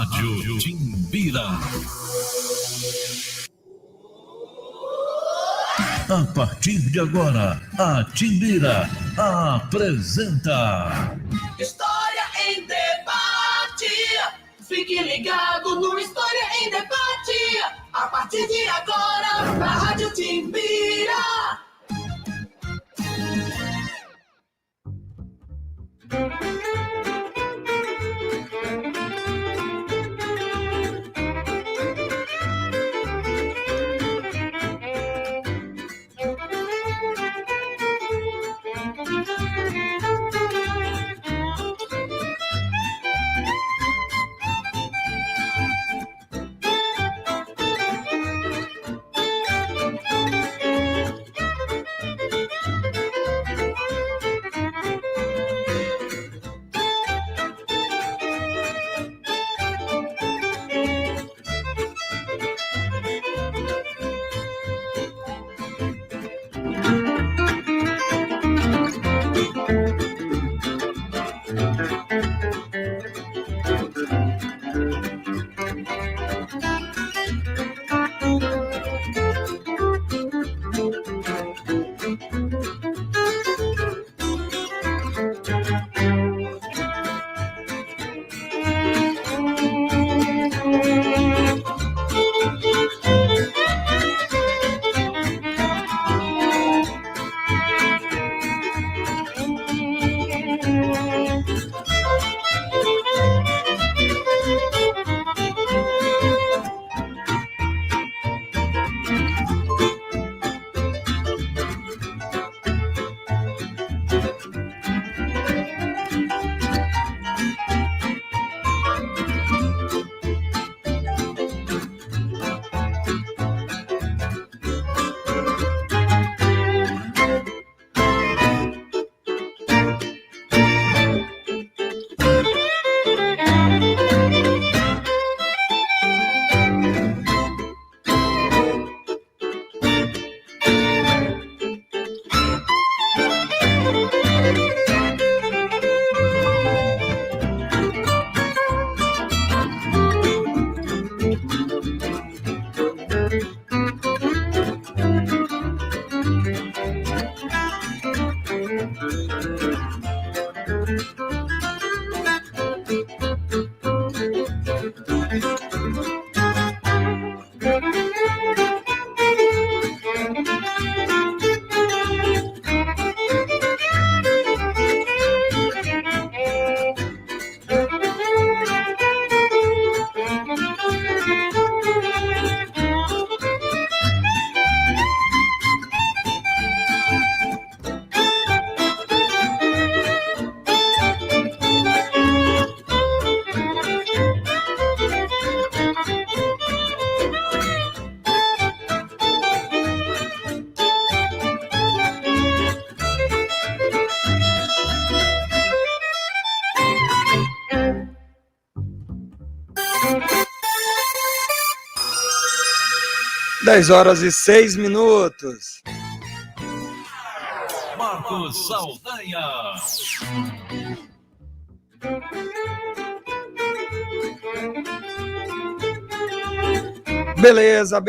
Rádio Timbira. A partir de agora, a Timbira apresenta História em Debate. Fique ligado no História em Debate. A partir de agora, na Rádio Timbira. Dez horas e 6 minutos. Marcos Saldanha. Beleza.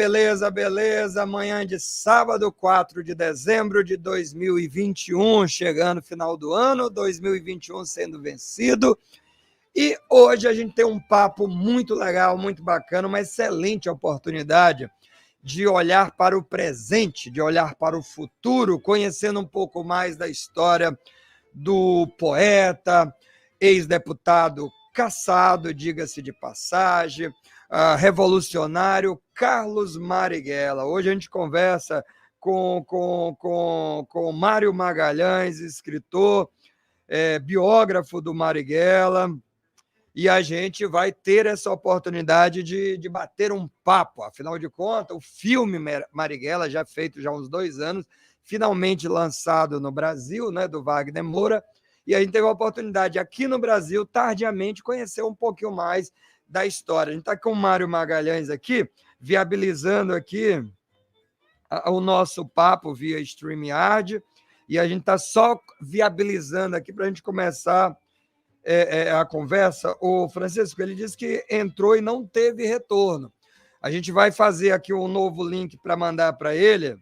Amanhã de sábado, 4 de dezembro de 2021, chegando final do ano, 2021 sendo vencido. E hoje a gente tem um papo muito legal, muito bacana, uma excelente oportunidade de olhar para o presente, de olhar para o futuro, conhecendo um pouco mais da história do poeta, ex-deputado cassado, diga-se de passagem, revolucionário Carlos Marighella. Hoje a gente conversa com Mário Magalhães, escritor, biógrafo do Marighella, e a gente vai ter essa oportunidade de bater um papo. Afinal de contas, o filme Marighella, já feito já há uns 2 anos, finalmente lançado no Brasil, né, do Wagner Moura, e a gente teve a oportunidade aqui no Brasil, tardiamente, conhecer um pouquinho mais da história. A gente está com o Mário Magalhães aqui, viabilizando aqui o nosso papo via StreamYard, e a gente está só viabilizando aqui para a gente começar a conversa, o Francisco, ele disse que entrou e não teve retorno. A gente vai fazer aqui um novo link para mandar para ele.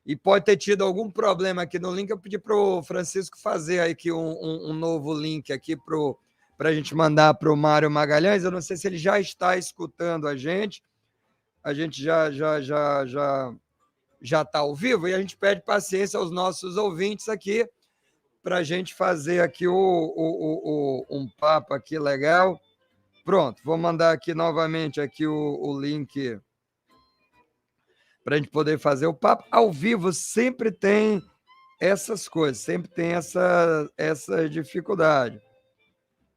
E pode ter tido algum problema aqui no link. Eu pedi para o Francisco fazer aqui um novo link aqui para a gente mandar para o Mário Magalhães. Eu não sei se ele já está escutando a gente. A gente já está ao vivo e a gente pede paciência aos nossos ouvintes aqui para a gente fazer aqui um papo aqui legal. Pronto, vou mandar aqui novamente aqui o link para a gente poder fazer o papo. Ao vivo sempre tem essas coisas, sempre tem essa dificuldade.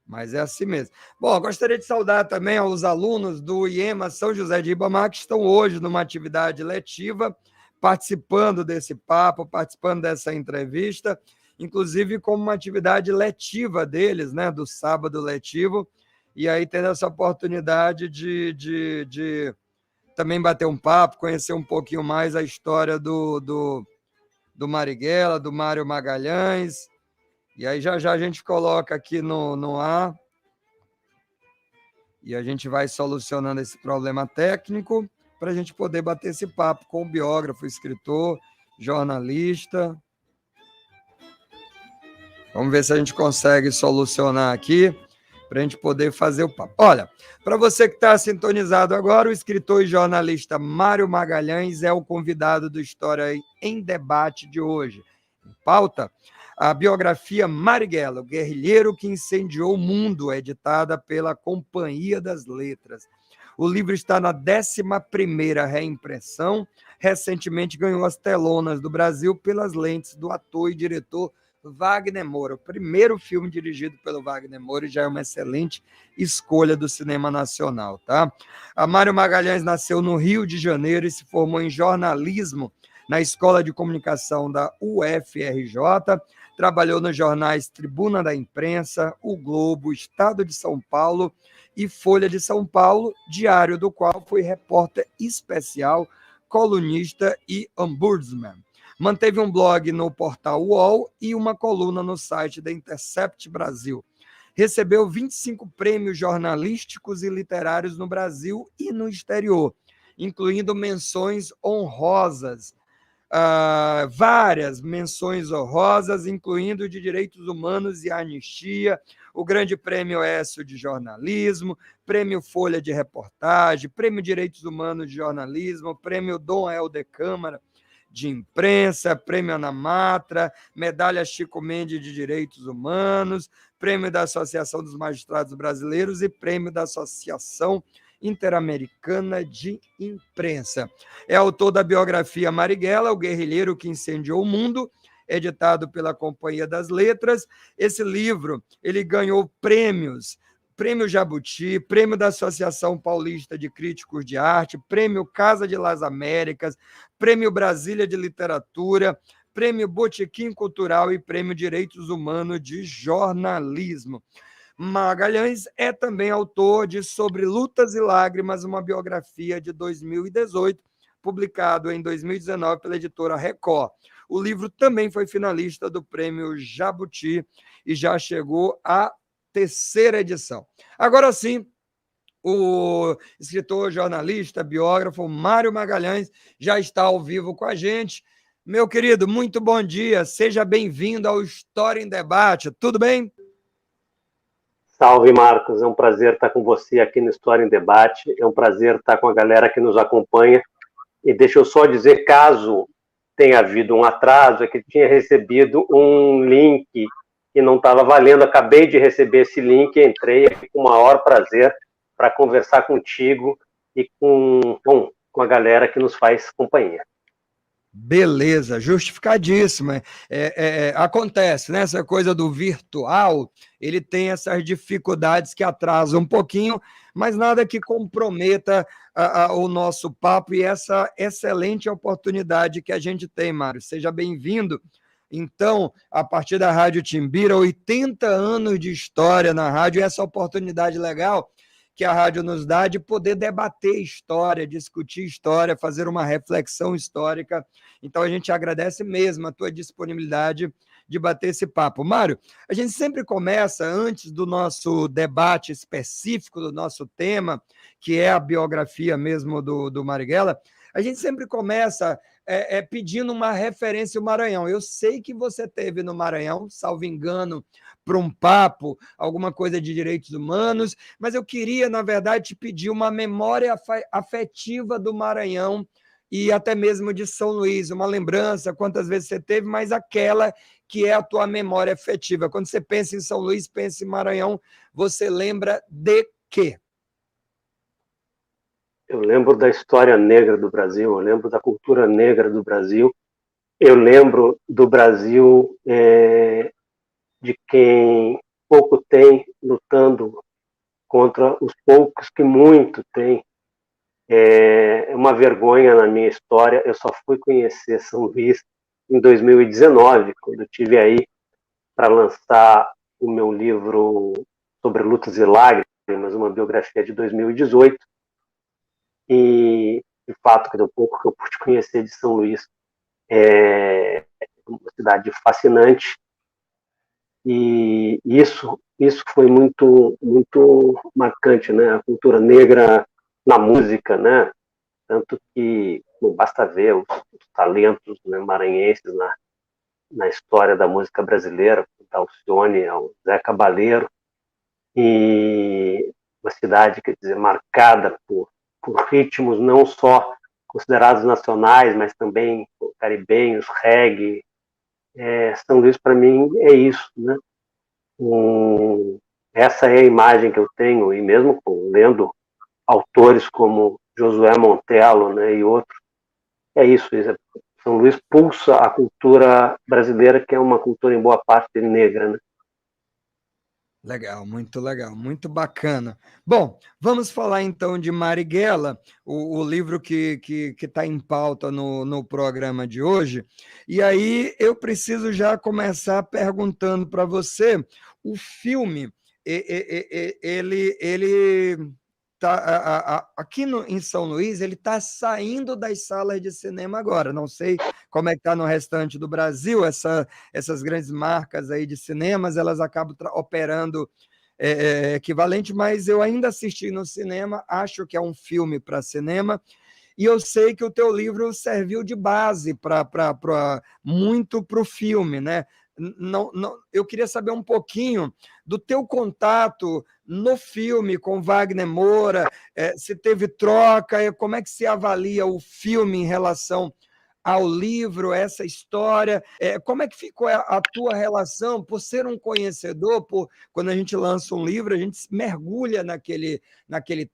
Mas é assim mesmo. Bom, gostaria de saudar também aos alunos do IEMA São José de Ribamar, que estão hoje numa atividade letiva, participando desse papo, participando dessa entrevista, inclusive como uma atividade letiva deles, né, do sábado letivo, e aí tendo essa oportunidade de também bater um papo, conhecer um pouquinho mais a história do Marighella, do Mário Magalhães, e aí já a gente coloca aqui no ar, e a gente vai solucionando esse problema técnico para a gente poder bater esse papo com o biógrafo, escritor, jornalista. Vamos ver se a gente consegue solucionar aqui para a gente poder fazer o papo. Olha, para você que está sintonizado agora, o escritor e jornalista Mário Magalhães é o convidado do História em Debate de hoje. Em pauta, a biografia Marighella, o guerrilheiro que incendiou o mundo, editada pela Companhia das Letras. O livro está na 11ª reimpressão. Recentemente ganhou as telonas do Brasil pelas lentes do ator e diretor Wagner Moura. O primeiro filme dirigido pelo Wagner Moura, já é uma excelente escolha do cinema nacional, tá? A Mário Magalhães nasceu no Rio de Janeiro e se formou em jornalismo na Escola de Comunicação da UFRJ, trabalhou nos jornais Tribuna da Imprensa, O Globo, Estado de São Paulo e Folha de São Paulo, diário do qual foi repórter especial, colunista e ombudsman. Manteve um blog no portal UOL e uma coluna no site da Intercept Brasil. Recebeu 25 prêmios jornalísticos e literários no Brasil e no exterior, incluindo menções honrosas, várias menções honrosas, incluindo de Direitos Humanos e Anistia, o Grande Prêmio Écio de Jornalismo, Prêmio Folha de Reportagem, Prêmio Direitos Humanos de Jornalismo, Prêmio Dom Helder Câmara de Imprensa, Prêmio Ana Matra, Medalha Chico Mendes de Direitos Humanos, Prêmio da Associação dos Magistrados Brasileiros e Prêmio da Associação Interamericana de Imprensa. É autor da biografia Marighella, o guerrilheiro que incendiou o mundo, editado pela Companhia das Letras. Esse livro, ele ganhou prêmios, Prêmio Jabuti, Prêmio da Associação Paulista de Críticos de Arte, Prêmio Casa de las Américas, Prêmio Brasília de Literatura, Prêmio Botequim Cultural e Prêmio Direitos Humanos de Jornalismo. Magalhães é também autor de Sobre Lutas e Lágrimas, uma biografia de 2018, publicado em 2019 pela editora Record. O livro também foi finalista do Prêmio Jabuti e já chegou à 3ª edição. Agora sim, o escritor, jornalista, biógrafo Mário Magalhães já está ao vivo com a gente. Meu querido, muito bom dia, seja bem-vindo ao História em Debate, tudo bem? Salve, Marcos, é um prazer estar com você aqui no História em Debate, é um prazer estar com a galera que nos acompanha, e deixa eu só dizer, caso tenha havido um atraso, é que tinha recebido um link que não estava valendo, acabei de receber esse link, entrei aqui com o maior prazer para conversar contigo e com a galera que nos faz companhia. Beleza, justificadíssimo. Acontece, né? Essa coisa do virtual, ele tem essas dificuldades que atrasam um pouquinho, mas nada que comprometa o nosso papo e essa excelente oportunidade que a gente tem, Mário. Seja bem-vindo. Então, a partir da Rádio Timbira, 80 anos de história na rádio, essa oportunidade legal que a rádio nos dá de poder debater história, discutir história, fazer uma reflexão histórica. Então, a gente agradece mesmo a tua disponibilidade de bater esse papo. Mário, a gente sempre começa, antes do nosso debate específico do nosso tema, que é a biografia mesmo do Marighella, a gente sempre começa pedindo uma referência ao Maranhão. Eu sei que você teve no Maranhão, salvo engano, para um papo, alguma coisa de direitos humanos, mas eu queria, na verdade, te pedir uma memória afetiva do Maranhão e até mesmo de São Luís, uma lembrança, quantas vezes você teve, mas aquela que é a tua memória afetiva. Quando você pensa em São Luís, pensa em Maranhão, você lembra de quê? Eu lembro da história negra do Brasil, eu lembro da cultura negra do Brasil, eu lembro do Brasil de quem pouco tem lutando contra os poucos que muito têm. É uma vergonha na minha história, eu só fui conhecer São Luís em 2019, quando eu estive aí para lançar o meu livro sobre lutas e lágrimas, uma biografia de 2018, e de fato, que deu pouco que eu pude conhecer de São Luís, é uma cidade fascinante, e isso foi muito marcante, né? A cultura negra na música, né? Tanto que não basta ver os talentos, né, maranhenses na história da música brasileira, da Alcione ao Zé Cabaleiro, e uma cidade, quer dizer, marcada por ritmos não só considerados nacionais, mas também caribenhos, reggae. São Luís, para mim, é isso, né? Essa é a imagem que eu tenho, e mesmo lendo autores como Josué Montello, né, e outros, é isso. São Luís pulsa a cultura brasileira, que é uma cultura, em boa parte, negra, né? Legal, muito bacana. Bom, vamos falar então de Marighella, o livro que está em pauta no programa de hoje. E aí eu preciso já começar perguntando para você, o filme, ele tá aqui em São Luís, ele está saindo das salas de cinema agora. Não sei como é que está no restante do Brasil, essas grandes marcas aí de cinemas, elas acabam operando equivalente, mas eu ainda assisti no cinema, acho que é um filme para cinema, e eu sei que o teu livro serviu de base muito para o filme, né? Não, eu queria saber um pouquinho do teu contato no filme com Wagner Moura, se teve troca, como é que se avalia o filme em relação ao livro, essa história, como é que ficou a tua relação, por ser um conhecedor, quando a gente lança um livro, a gente mergulha naquele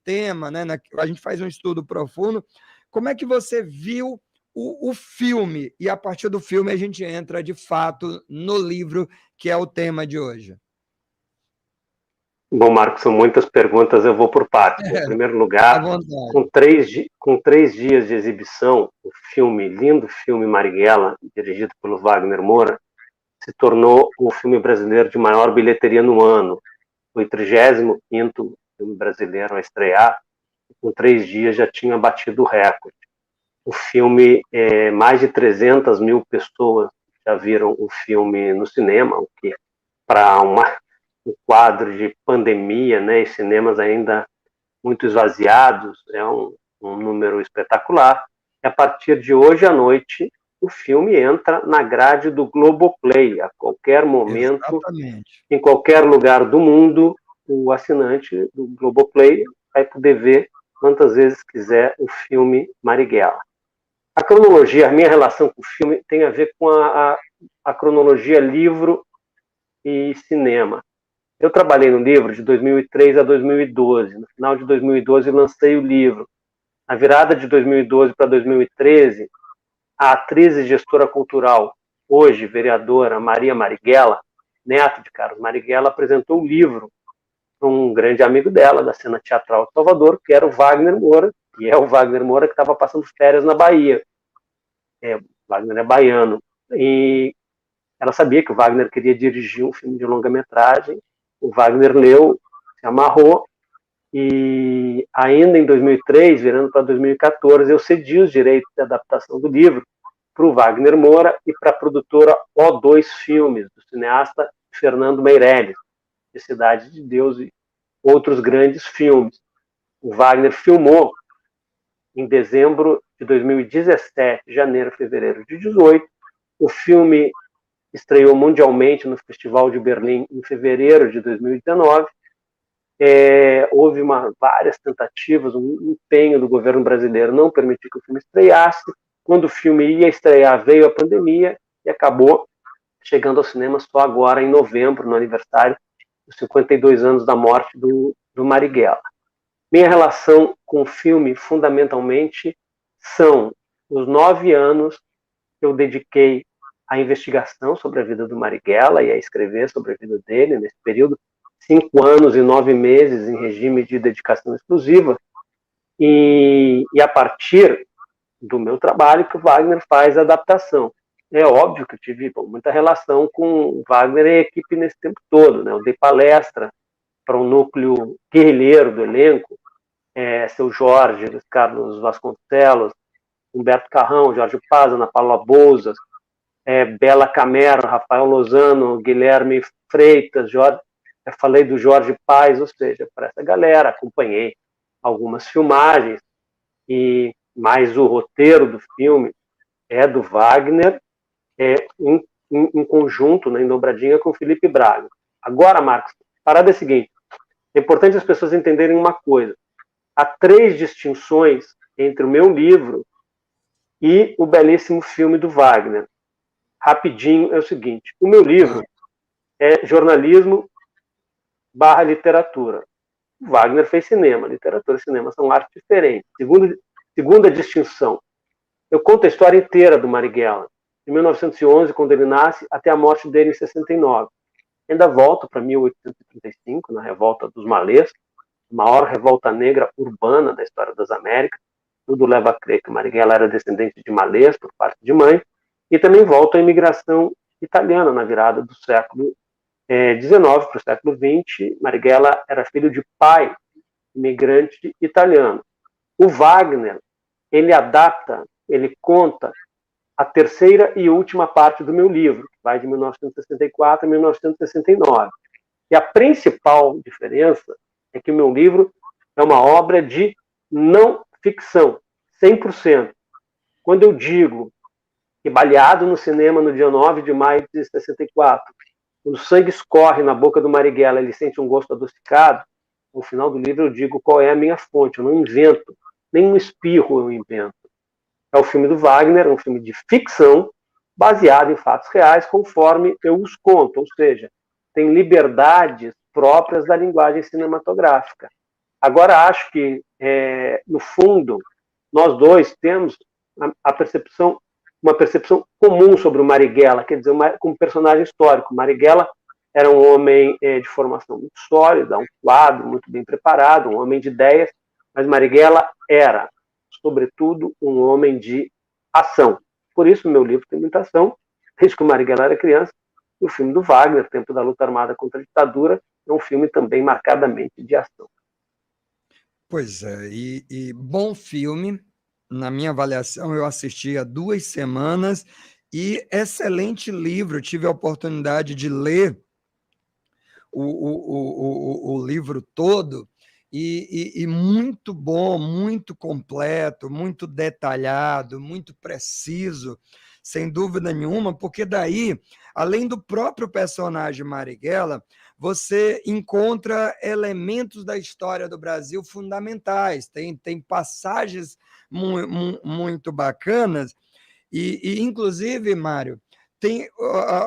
tema, né? A gente faz um estudo profundo. Como é que você viu o filme, e a partir do filme a gente entra de fato no livro, que é o tema de hoje? Bom, Marcos, são muitas perguntas, eu vou por partes. Em primeiro lugar, com três dias de exibição, o lindo filme Marighella, dirigido pelo Wagner Moura, se tornou o filme brasileiro de maior bilheteria no ano. Foi o 35º filme brasileiro a estrear, e com 3 dias já tinha batido o recorde. O filme, mais de 300 mil pessoas já viram o filme no cinema, o que para um quadro de pandemia, né, e cinemas ainda muito esvaziados, é um número espetacular. E a partir de hoje à noite, o filme entra na grade do Globoplay. A qualquer momento, exatamente, em qualquer lugar do mundo, o assinante do Globoplay vai poder ver quantas vezes quiser o filme Marighella. A cronologia, a minha relação com o filme tem a ver com a cronologia livro e cinema. Eu trabalhei no livro de 2003 a 2012. No final de 2012, lancei o livro. Na virada de 2012 para 2013, a atriz e gestora cultural, hoje vereadora Maria Marighella, neto de Carlos Marighella, apresentou o livro para um grande amigo dela, da cena teatral de Salvador, que era o Wagner Moura, que é o Wagner Moura que estava passando férias na Bahia. O Wagner é baiano. E ela sabia que o Wagner queria dirigir um filme de longa-metragem. O Wagner leu, se amarrou, e ainda em 2003, virando para 2014, eu cedi os direitos de adaptação do livro para o Wagner Moura e para a produtora O2 Filmes, do cineasta Fernando Meirelles, de Cidade de Deus e outros grandes filmes. O Wagner filmou em dezembro de 2017, janeiro, fevereiro de 2018. O filme estreou mundialmente no Festival de Berlim em fevereiro de 2019. Houve várias tentativas, um empenho do governo brasileiro não permitir que o filme estreasse. Quando o filme ia estrear, veio a pandemia e acabou chegando ao cinema só agora, em novembro, no aniversário dos 52 anos da morte do Marighella. Minha relação com o filme, fundamentalmente, são os 9 anos que eu dediquei à investigação sobre a vida do Marighella e a escrever sobre a vida dele, nesse período, 5 anos e 9 meses em regime de dedicação exclusiva, e a partir do meu trabalho que o Wagner faz a adaptação. É óbvio que eu tive muita relação com o Wagner e a equipe nesse tempo todo, né? Eu dei palestra para um núcleo guerrilheiro do elenco, seu Jorge, Luiz Carlos Vasconcelos, Humberto Carrão, Jorge Paz, Ana Paula Bouzas, Bela Camero, Rafael Lozano, Guilherme Freitas, falei do Jorge Paz, ou seja, para essa galera, acompanhei algumas filmagens, e mais o roteiro do filme é do Wagner, em conjunto, né, em dobradinha com o Felipe Braga. Agora, Marcos, a parada é a seguinte, é importante as pessoas entenderem uma coisa. Há 3 distinções entre o meu livro e o belíssimo filme do Wagner. Rapidinho, é o seguinte, o meu livro é jornalismo / literatura. O Wagner fez cinema, literatura e cinema são artes diferentes. Segunda distinção, eu conto a história inteira do Marighella, de 1911, quando ele nasce, até a morte dele em 69. Ainda volto para 1835, na Revolta dos Malês, a maior revolta negra urbana da história das Américas. Tudo leva a crer que o Marighella era descendente de malês, por parte de mãe, e também volto à imigração italiana na virada do século XIX para o século XX. Marighella era filho de pai imigrante italiano. O Wagner, ele adapta, ele conta a terceira e última parte do meu livro, que vai de 1964 a 1969. E a principal diferença é que o meu livro é uma obra de não ficção, 100%. Quando eu digo que, baleado no cinema no dia 9 de maio de 64, quando o sangue escorre na boca do Marighella, ele sente um gosto adocicado, no final do livro eu digo qual é a minha fonte, eu não invento, nem um espirro eu invento. É o filme do Wagner, um filme de ficção, baseado em fatos reais, conforme eu os conto, ou seja, tem liberdades próprias da linguagem cinematográfica. Agora, acho que, no fundo, nós dois temos uma percepção comum sobre o Marighella, quer dizer, como personagem histórico. Marighella era um homem de formação muito sólida, um quadro muito bem preparado, um homem de ideias, mas Marighella era, sobretudo, um homem de ação. Por isso, o meu livro tem muita ação, desde que o Marighella era criança. E o filme do Wagner, Tempo da Luta Armada contra a Ditadura, é um filme também marcadamente de ação. Pois é, e bom filme. Na minha avaliação, eu assisti há 2 semanas, e excelente livro. Eu tive a oportunidade de ler o livro todo, e muito bom, muito completo, muito detalhado, muito preciso, sem dúvida nenhuma, porque daí, além do próprio personagem Marighella, você encontra elementos da história do Brasil fundamentais, tem passagens muito bacanas, e inclusive, Mário, tem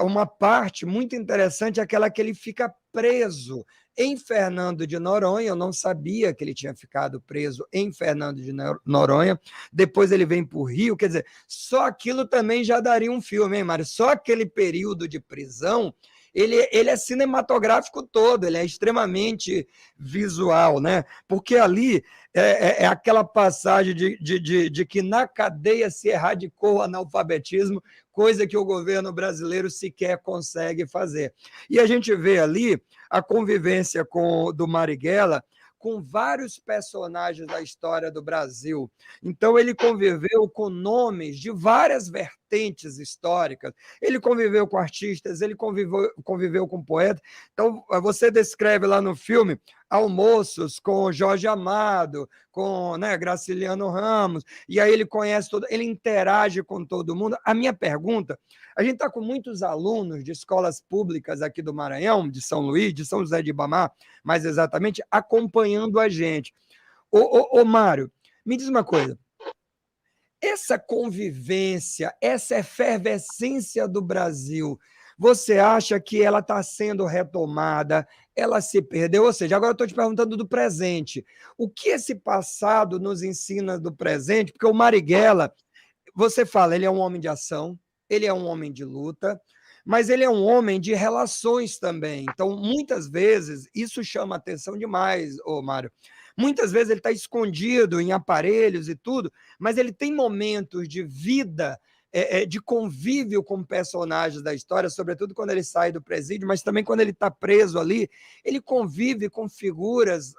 uma parte muito interessante, aquela que ele fica preso em Fernando de Noronha. Eu não sabia que ele tinha ficado preso em Fernando de Noronha, depois ele vem para o Rio, quer dizer, só aquilo também já daria um filme, hein, Mário? Só aquele período de prisão, ele é cinematográfico todo, ele é extremamente visual, né? Porque ali é aquela passagem de que na cadeia se erradicou o analfabetismo, coisa que o governo brasileiro sequer consegue fazer. E a gente vê ali a convivência do Marighella com vários personagens da história do Brasil. Então, ele conviveu com nomes de várias vertentes vertentes históricas. Ele conviveu com artistas, ele conviveu com poetas. Então, você descreve lá no filme almoços com Jorge Amado, com, né, Graciliano Ramos, e aí ele conhece todo, ele interage com todo mundo. A minha pergunta, a gente está com muitos alunos de escolas públicas aqui do Maranhão, de São Luís, de São José de Ibamar, mais exatamente, acompanhando a gente. Ô Mário, me diz uma coisa, essa convivência, essa efervescência do Brasil, você acha que ela está sendo retomada, ela se perdeu? Ou seja, agora eu estou te perguntando do presente. O que esse passado nos ensina do presente? Porque o Marighella, você fala, ele é um homem de ação, ele é um homem de luta, mas ele é um homem de relações também. Então, muitas vezes, isso chama atenção demais, ô Mário. Muitas vezes ele está escondido em aparelhos e tudo, mas ele tem momentos de vida, de convívio com personagens da história, sobretudo quando ele sai do presídio, mas também quando ele está preso ali, ele convive com figuras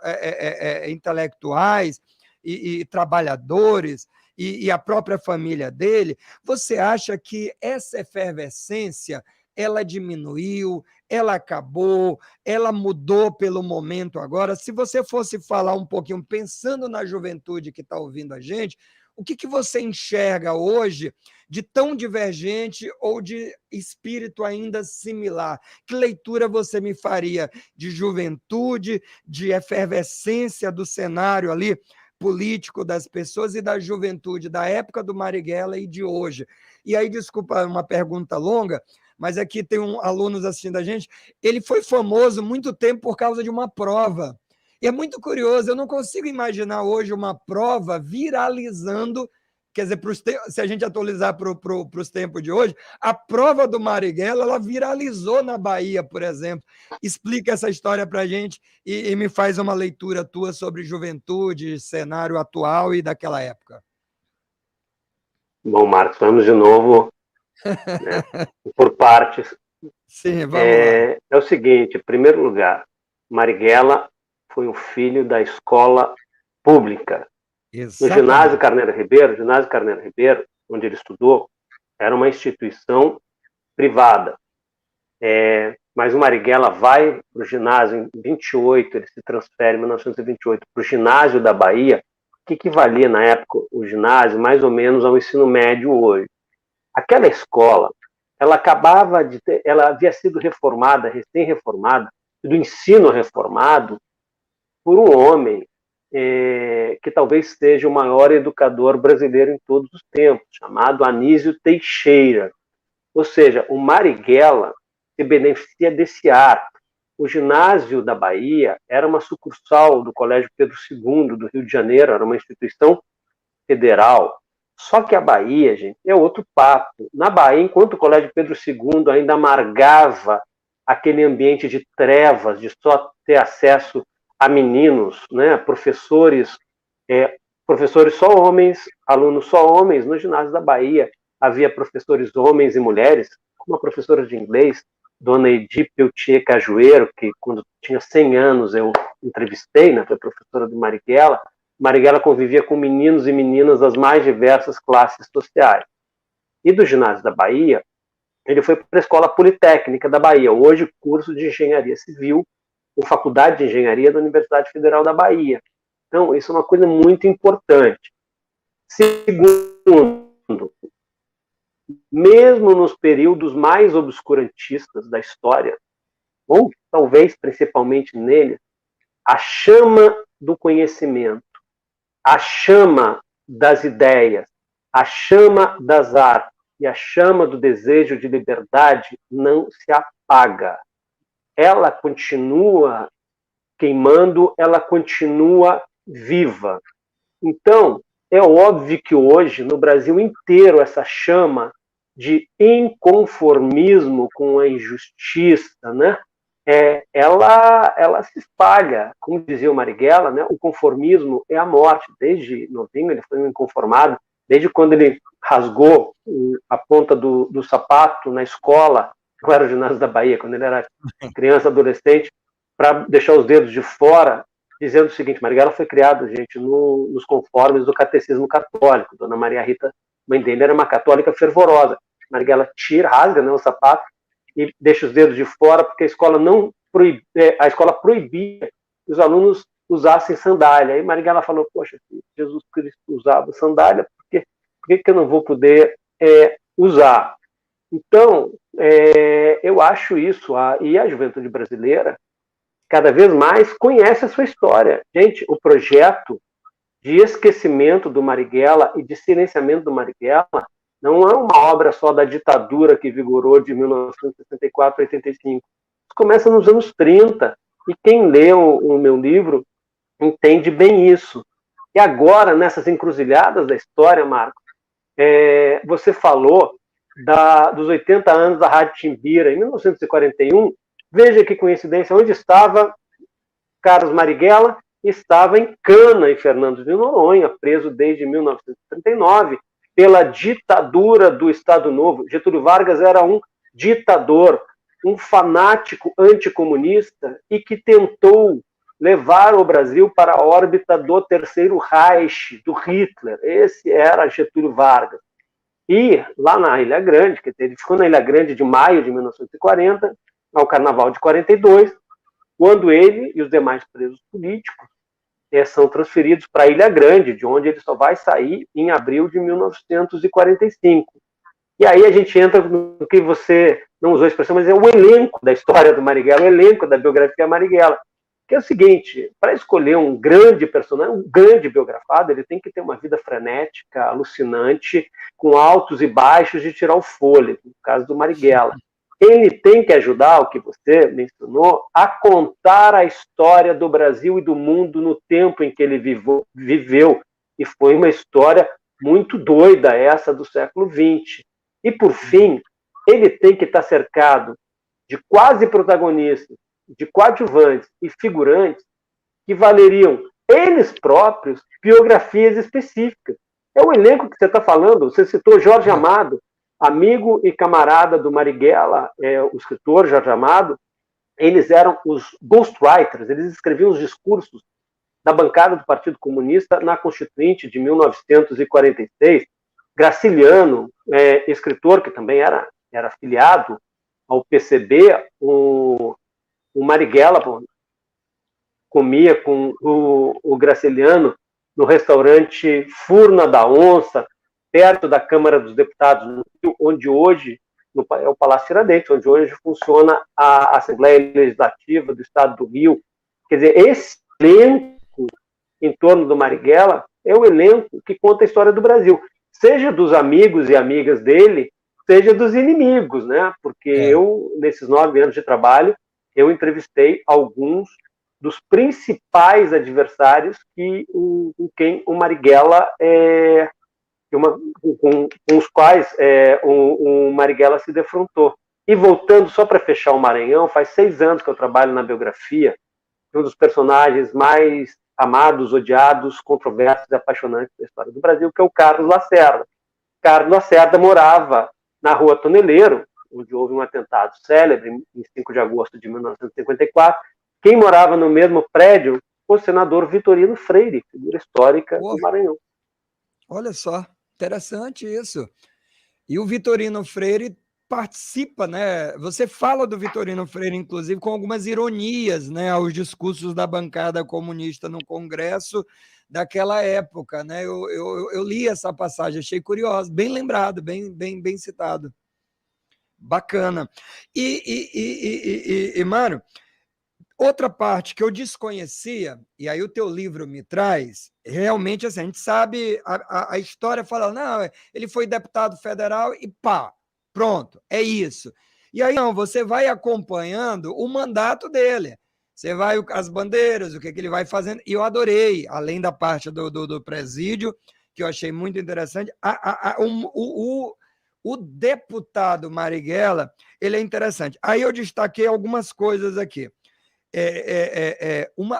intelectuais e trabalhadores, e a própria família dele. Você acha que essa efervescência ela diminuiu, ela acabou, ela mudou pelo momento agora? Se você fosse falar um pouquinho, pensando na juventude que está ouvindo a gente, o que você enxerga hoje de tão divergente ou de espírito ainda similar? Que leitura você me faria de juventude, de efervescência do cenário ali político das pessoas e da juventude da época do Marighella e de hoje? E aí, desculpa uma pergunta longa, mas aqui tem alunos assistindo a gente, ele foi famoso muito tempo por causa de uma prova. E é muito curioso, eu não consigo imaginar hoje uma prova viralizando, quer dizer, se a gente atualizar para os tempos de hoje, a prova do Marighella, ela viralizou na Bahia, por exemplo. Explica essa história para a gente e me faz uma leitura tua sobre juventude, cenário atual e daquela época. Bom, Marcos, vamos de novo, né, por partes. Sim, vamos lá. É o seguinte, em primeiro lugar, Marighella foi um filho da escola pública. Exatamente. No ginásio Carneiro Ribeiro, onde ele estudou, era uma instituição privada. Mas o Marighella vai para o ginásio em 28, ele se transfere em 1928 para o ginásio da Bahia, que equivalia na época o ginásio mais ou menos ao ensino médio hoje. Aquela escola, ela havia sido reformada, recém-reformada, do ensino reformado por um homem que talvez seja o maior educador brasileiro em todos os tempos, chamado Anísio Teixeira. Ou seja, o Marighella se beneficia desse ar. O ginásio da Bahia era uma sucursal do Colégio Pedro II do Rio de Janeiro, era uma instituição federal. Só que a Bahia, gente, é outro papo. Na Bahia, enquanto o Colégio Pedro II ainda amargava aquele ambiente de trevas, de só ter acesso a meninos, né, professores só homens, alunos só homens, no ginásio da Bahia havia professores homens e mulheres, como a professora de inglês, Dona Edith Peltier Cajueiro, que quando tinha 100 anos eu entrevistei, né, foi professora do Marighella. Marighella convivia com meninos e meninas das mais diversas classes sociais. E do ginásio da Bahia, ele foi para a Escola Politécnica da Bahia, hoje curso de Engenharia Civil, ou Faculdade de Engenharia da Universidade Federal da Bahia. Então, isso é uma coisa muito importante. Segundo, mesmo nos períodos mais obscurantistas da história, ou talvez principalmente nele, a chama do conhecimento, a chama das ideias, a chama das artes e a chama do desejo de liberdade não se apaga. Ela continua queimando, ela continua viva. Então, é óbvio que hoje, no Brasil inteiro, essa chama de inconformismo com a injustiça, né, ela se espalha. Como dizia o Marighella, né, o conformismo é a morte. Desde novinho ele foi um inconformado, desde quando ele rasgou a ponta do sapato na escola, não era o ginásio da Bahia, quando ele era criança, adolescente, para deixar os dedos de fora, dizendo o seguinte: Marighella foi criado, gente, nos conformes do catecismo católico. Dona Maria Rita mãe dele era uma católica fervorosa. Marighella rasga, né, o sapato e deixa os dedos de fora, porque a escola a escola proibia que os alunos usassem sandália. Aí Marighella falou, poxa, Jesus Cristo usava sandália, por que eu não vou poder usar? Então, eu acho isso, e a juventude brasileira cada vez mais conhece a sua história. Gente, o projeto de esquecimento do Marighella e de silenciamento do Marighella não é uma obra só da ditadura que vigorou de 1964 a 85. Isso começa nos anos 30, e quem lê o meu livro entende bem isso. E agora, nessas encruzilhadas da história, Marcos, você falou dos 80 anos da Rádio Timbira, em 1941, veja que coincidência, onde estava Carlos Marighella? Estava em Cana, em Fernando de Noronha, preso desde 1939, pela ditadura do Estado Novo. Getúlio Vargas era um ditador, um fanático anticomunista e que tentou levar o Brasil para a órbita do Terceiro Reich, do Hitler. Esse era Getúlio Vargas. E lá na Ilha Grande, que ele ficou na Ilha Grande de maio de 1940, ao Carnaval de 42, quando ele e os demais presos políticos são transferidos para a Ilha Grande, de onde ele só vai sair em abril de 1945. E aí a gente entra no que você não usou a expressão, mas é o elenco da história do Marighella, o elenco da biografia Marighella, que é o seguinte, para escolher um grande personagem, um grande biografado, ele tem que ter uma vida frenética, alucinante, com altos e baixos de tirar o fôlego, no caso do Marighella. Ele tem que ajudar, o que você mencionou, a contar a história do Brasil e do mundo no tempo em que ele viveu. E foi uma história muito doida, essa do século XX. E, por fim, ele tem que estar cercado de quase protagonistas, de coadjuvantes e figurantes que valeriam, eles próprios, biografias específicas. É o elenco que você está falando. Você citou Jorge Amado, amigo e camarada do Marighella, o escritor Jorge Amado. Eles eram os ghostwriters, eles escreviam os discursos da bancada do Partido Comunista na Constituinte de 1946. Graciliano, escritor que também era afiliado ao PCB, o Marighella comia com o Graciliano no restaurante Furna da Onça, perto da Câmara dos Deputados, no Rio, onde hoje é o Palácio Tiradentes, onde hoje funciona a Assembleia Legislativa do Estado do Rio. Quer dizer, esse elenco em torno do Marighella é o elenco que conta a história do Brasil, seja dos amigos e amigas dele, seja dos inimigos, né? Porque eu, nesses 9 anos de trabalho, eu entrevistei alguns dos principais adversários com quem o Marighella com os quais o Marighella se defrontou. E voltando só para fechar o Maranhão, faz 6 anos que eu trabalho na biografia de um dos personagens mais amados, odiados, controversos e apaixonantes da história do Brasil, que é o Carlos Lacerda. Carlos Lacerda morava na Rua Toneleiro, onde houve um atentado célebre em 5 de agosto de 1954. Quem morava no mesmo prédio foi o senador Vitorino Freire, figura histórica do Maranhão. Olha só, interessante isso. E o Vitorino Freire participa, né? Você fala do Vitorino Freire, inclusive, com algumas ironias, né, aos discursos da bancada comunista no Congresso daquela época, né? Eu li essa passagem, achei curioso, bem lembrado, bem citado. Bacana. E Mário, outra parte que eu desconhecia, e aí o teu livro me traz, realmente, assim, a gente sabe, a história fala, não, ele foi deputado federal e pá, pronto, é isso. E aí, não, você vai acompanhando o mandato dele. Você vai, as bandeiras, o que ele vai fazendo, e eu adorei, além da parte do presídio, que eu achei muito interessante, o deputado Marighella, ele é interessante. Aí eu destaquei algumas coisas aqui.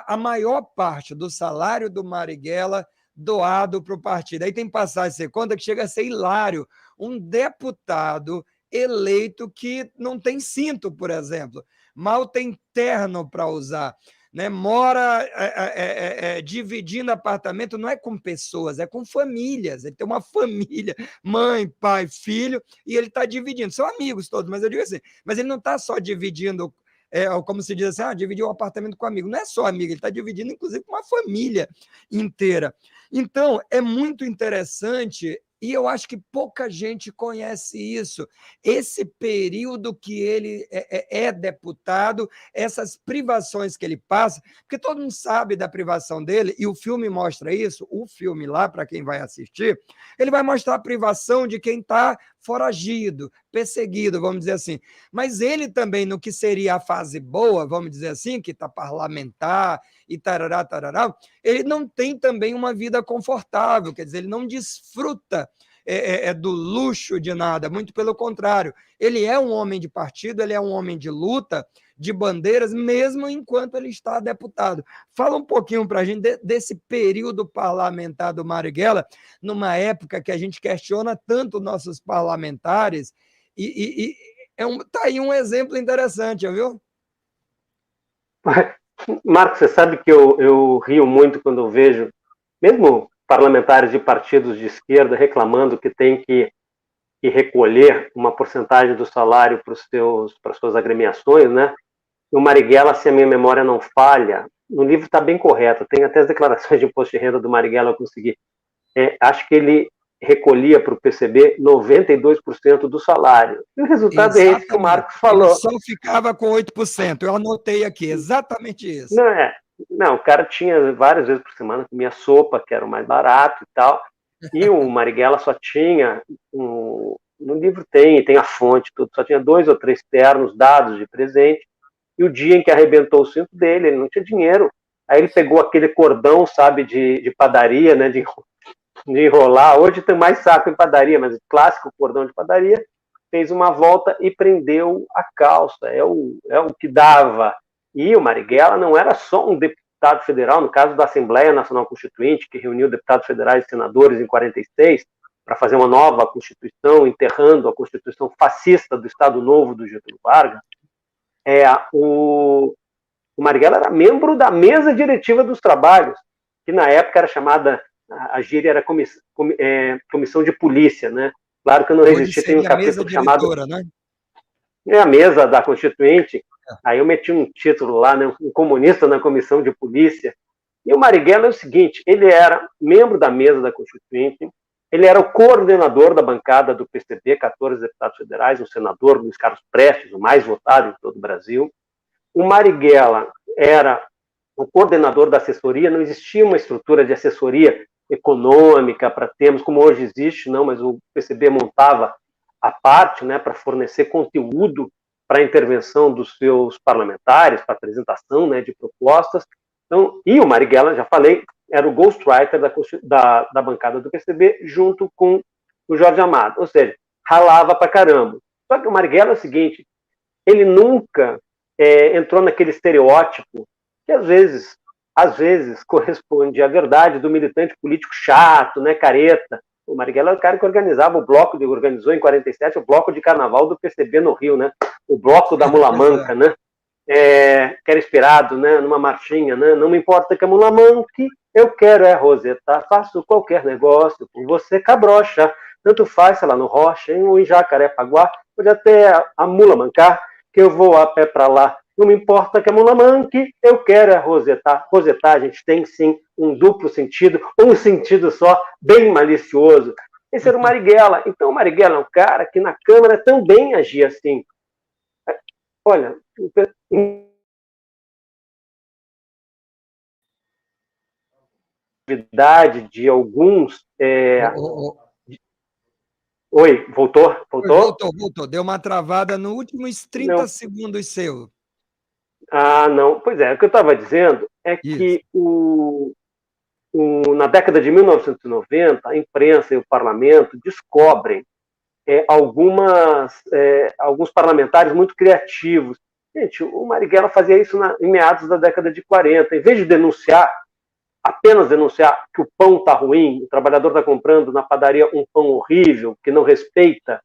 A maior parte do salário do Marighella doado para o partido. Aí tem passagem, você conta que chega a ser hilário. Um deputado eleito que não tem cinto, por exemplo, mal tem terno para usar. né, mora dividindo apartamento, não é com pessoas, é com famílias. Ele tem uma família, mãe, pai, filho, e ele está dividindo. São amigos todos, mas eu digo assim, mas ele não está só dividindo, como se diz assim, dividir um apartamento com amigo. Não é só amigo, ele está dividindo, inclusive, com uma família inteira. Então, é muito interessante. E eu acho que pouca gente conhece isso. Esse período que ele é deputado, essas privações que ele passa, porque todo mundo sabe da privação dele, e o filme mostra isso. O filme lá, para quem vai assistir, ele vai mostrar a privação de quem está foragido, perseguido, vamos dizer assim. Mas ele também, no que seria a fase boa, vamos dizer assim, que está parlamentar e tarará, tarará, ele não tem também uma vida confortável, quer dizer, ele não desfruta do luxo de nada, muito pelo contrário. Ele é um homem de partido, ele é um homem de luta, de bandeiras, mesmo enquanto ele está deputado. Fala um pouquinho para a gente desse período parlamentar do Marighella, numa época que a gente questiona tanto nossos parlamentares, e tá aí um exemplo interessante, viu? Marcos, você sabe que eu rio muito quando eu vejo, mesmo parlamentares de partidos de esquerda reclamando que tem que recolher uma porcentagem do salário para as suas agremiações, né? O Marighella, se a minha memória não falha, no livro está bem correto, tem até as declarações de imposto de renda do Marighella, eu consegui. Acho que ele recolhia para o PCB 92% do salário. E o resultado é esse que o Marcos falou. Ele só ficava com 8%. Eu anotei aqui, exatamente isso. Não, o cara tinha várias vezes por semana, comia sopa, que era o mais barato e tal, e o Marighella só tinha, no livro tem a fonte, tudo, só tinha 2 ou 3 ternos dados de presente, e o dia em que arrebentou o cinto dele, ele não tinha dinheiro. Aí ele pegou aquele cordão, sabe, de padaria, né, de enrolar. Hoje tem mais saco em padaria, mas o clássico cordão de padaria, fez uma volta e prendeu a calça. É o que dava. E o Marighella não era só um deputado federal, no caso da Assembleia Nacional Constituinte, que reuniu deputados federais e senadores em 46 para fazer uma nova Constituição, enterrando a Constituição fascista do Estado Novo do Getúlio Vargas. O Marighella era membro da mesa diretiva dos trabalhos, que na época era chamada, a gíria era comissão de polícia, né? Claro que eu não resisti, tem um capítulo chamado... Né? É a mesa da Constituinte. Aí eu meti um título lá, né, um comunista na comissão de polícia. E o Marighella é o seguinte, ele era membro da mesa da Constituinte, ele era o coordenador da bancada do PCB, 14 deputados federais, um senador, Luiz Carlos Prestes, o mais votado em todo o Brasil. O Marighella era o coordenador da assessoria, não existia uma estrutura de assessoria econômica para temas como hoje existe, não, mas o PCB montava a parte, né, para fornecer conteúdo para a intervenção dos seus parlamentares, para a apresentação, né, de propostas. Então, e o Marighella, já falei, era o ghostwriter da bancada do PCB, junto com o Jorge Amado, ou seja, ralava pra caramba. Só que o Marighella é o seguinte, ele nunca entrou naquele estereótipo que às vezes corresponde à verdade do militante político chato, né, careta. O Marighella é o cara que organizou em 47 o bloco de carnaval do PCB no Rio, né? O bloco da Mula Manca, né? Que era inspirado, né, numa marchinha, né? Não me importa que a mula manque, eu quero rosetar, faço qualquer negócio com você, cabrocha, tanto faz, sei lá, no Rocha, ou em Jacarepaguá, pode até a mula mancar, que eu vou a pé para lá. Não me importa que a mula manque, eu quero rosetar. Rosetar, a gente tem sim um duplo sentido, um sentido só, bem malicioso. Esse era o Marighella. Então o Marighella é um cara que na Câmara também agia assim. Olha, de alguns... Oi, voltou? Voltou. Deu uma travada nos últimos 30 segundos seu. Não. Pois é, o que eu estava dizendo é que na década de 1990, a imprensa e o parlamento descobrem alguns parlamentares muito criativos. Gente, o Marighella fazia isso em meados da década de 40. Em vez de apenas denunciar que o pão está ruim, o trabalhador está comprando na padaria um pão horrível, que não respeita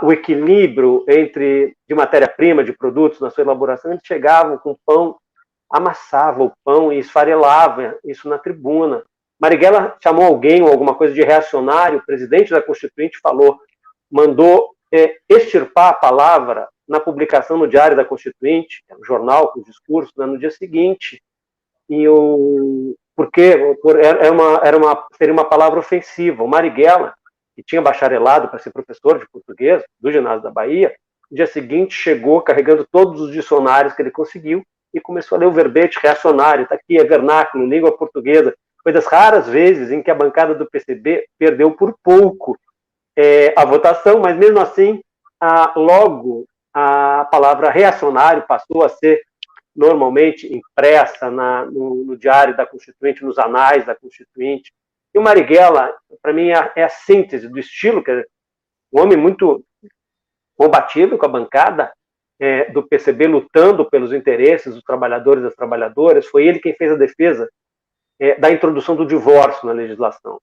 o equilíbrio de matéria-prima, de produtos na sua elaboração, eles chegavam com pão amassava o pão e esfarelava isso na tribuna. Marighella chamou alguém ou alguma coisa de reacionário, o presidente da Constituinte mandou extirpar a palavra na publicação no Diário da Constituinte, o jornal com o discurso, né, no dia seguinte. Porque seria uma palavra ofensiva. O Marighella, que tinha bacharelado para ser professor de português do ginásio da Bahia, no dia seguinte chegou carregando todos os dicionários que ele conseguiu e começou a ler o verbete reacionário. Está aqui, é vernáculo, língua portuguesa. Foi das raras vezes em que a bancada do PCB perdeu por pouco a votação, mas mesmo assim, logo a palavra reacionário passou a ser normalmente impressa no Diário da Constituinte, nos anais da Constituinte. E o Marighella, para mim, é a síntese do estilo, que é um homem muito combativo com a bancada do PCB, lutando pelos interesses dos trabalhadores e das trabalhadoras. Foi ele quem fez a defesa da introdução do divórcio na legislação.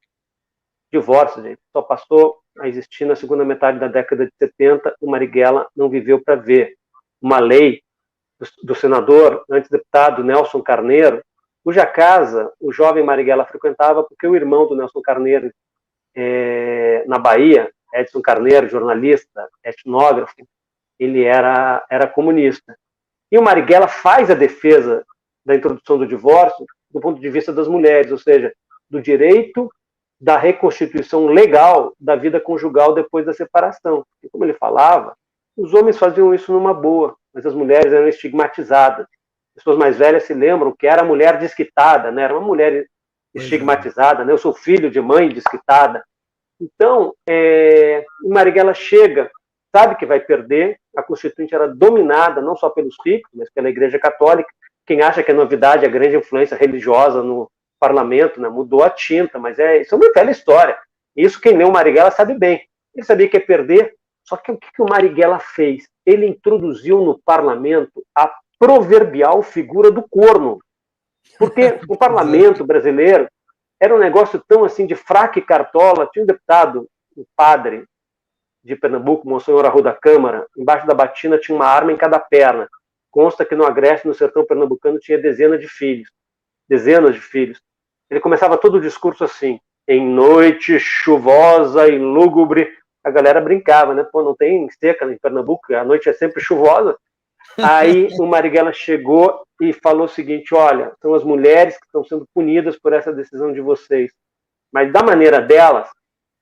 Divórcio, gente, só passou a existir na segunda metade da década de 70, o Marighella não viveu para ver. Uma lei do senador, antes deputado Nelson Carneiro, cuja casa o jovem Marighella frequentava porque o irmão do Nelson Carneiro, na Bahia, Edson Carneiro, jornalista, etnógrafo, ele era comunista. E o Marighella faz a defesa da introdução do divórcio do ponto de vista das mulheres, ou seja, do direito da reconstituição legal da vida conjugal depois da separação. E como ele falava, os homens faziam isso numa boa, mas as mulheres eram estigmatizadas. As pessoas mais velhas se lembram que era a mulher desquitada, né? Era uma mulher estigmatizada, né? Eu sou filho de mãe desquitada. Então, o Marighella chega, sabe que vai perder, a Constituinte era dominada não só pelos ricos, mas pela Igreja Católica. Quem acha que é novidade a grande influência religiosa no parlamento, né? Mudou a tinta, mas isso é uma velha história. Isso quem leu o Marighella sabe bem. Ele sabia que ia perder, só que o que o Marighella fez? Ele introduziu no parlamento a proverbial figura do corno. Porque o parlamento brasileiro era um negócio tão assim de fraca e cartola. Tinha um deputado, um padre de Pernambuco, Monsenhor Arruda Câmara, embaixo da batina tinha uma arma em cada perna. Consta que no Agreste, no sertão pernambucano, tinha dezenas de filhos. Ele começava todo o discurso assim: em noite chuvosa e lúgubre. A galera brincava, né? Pô, não tem seca em Pernambuco, a noite é sempre chuvosa. Aí o Marighella chegou e falou o seguinte: olha, são as mulheres que estão sendo punidas por essa decisão de vocês. Mas da maneira delas,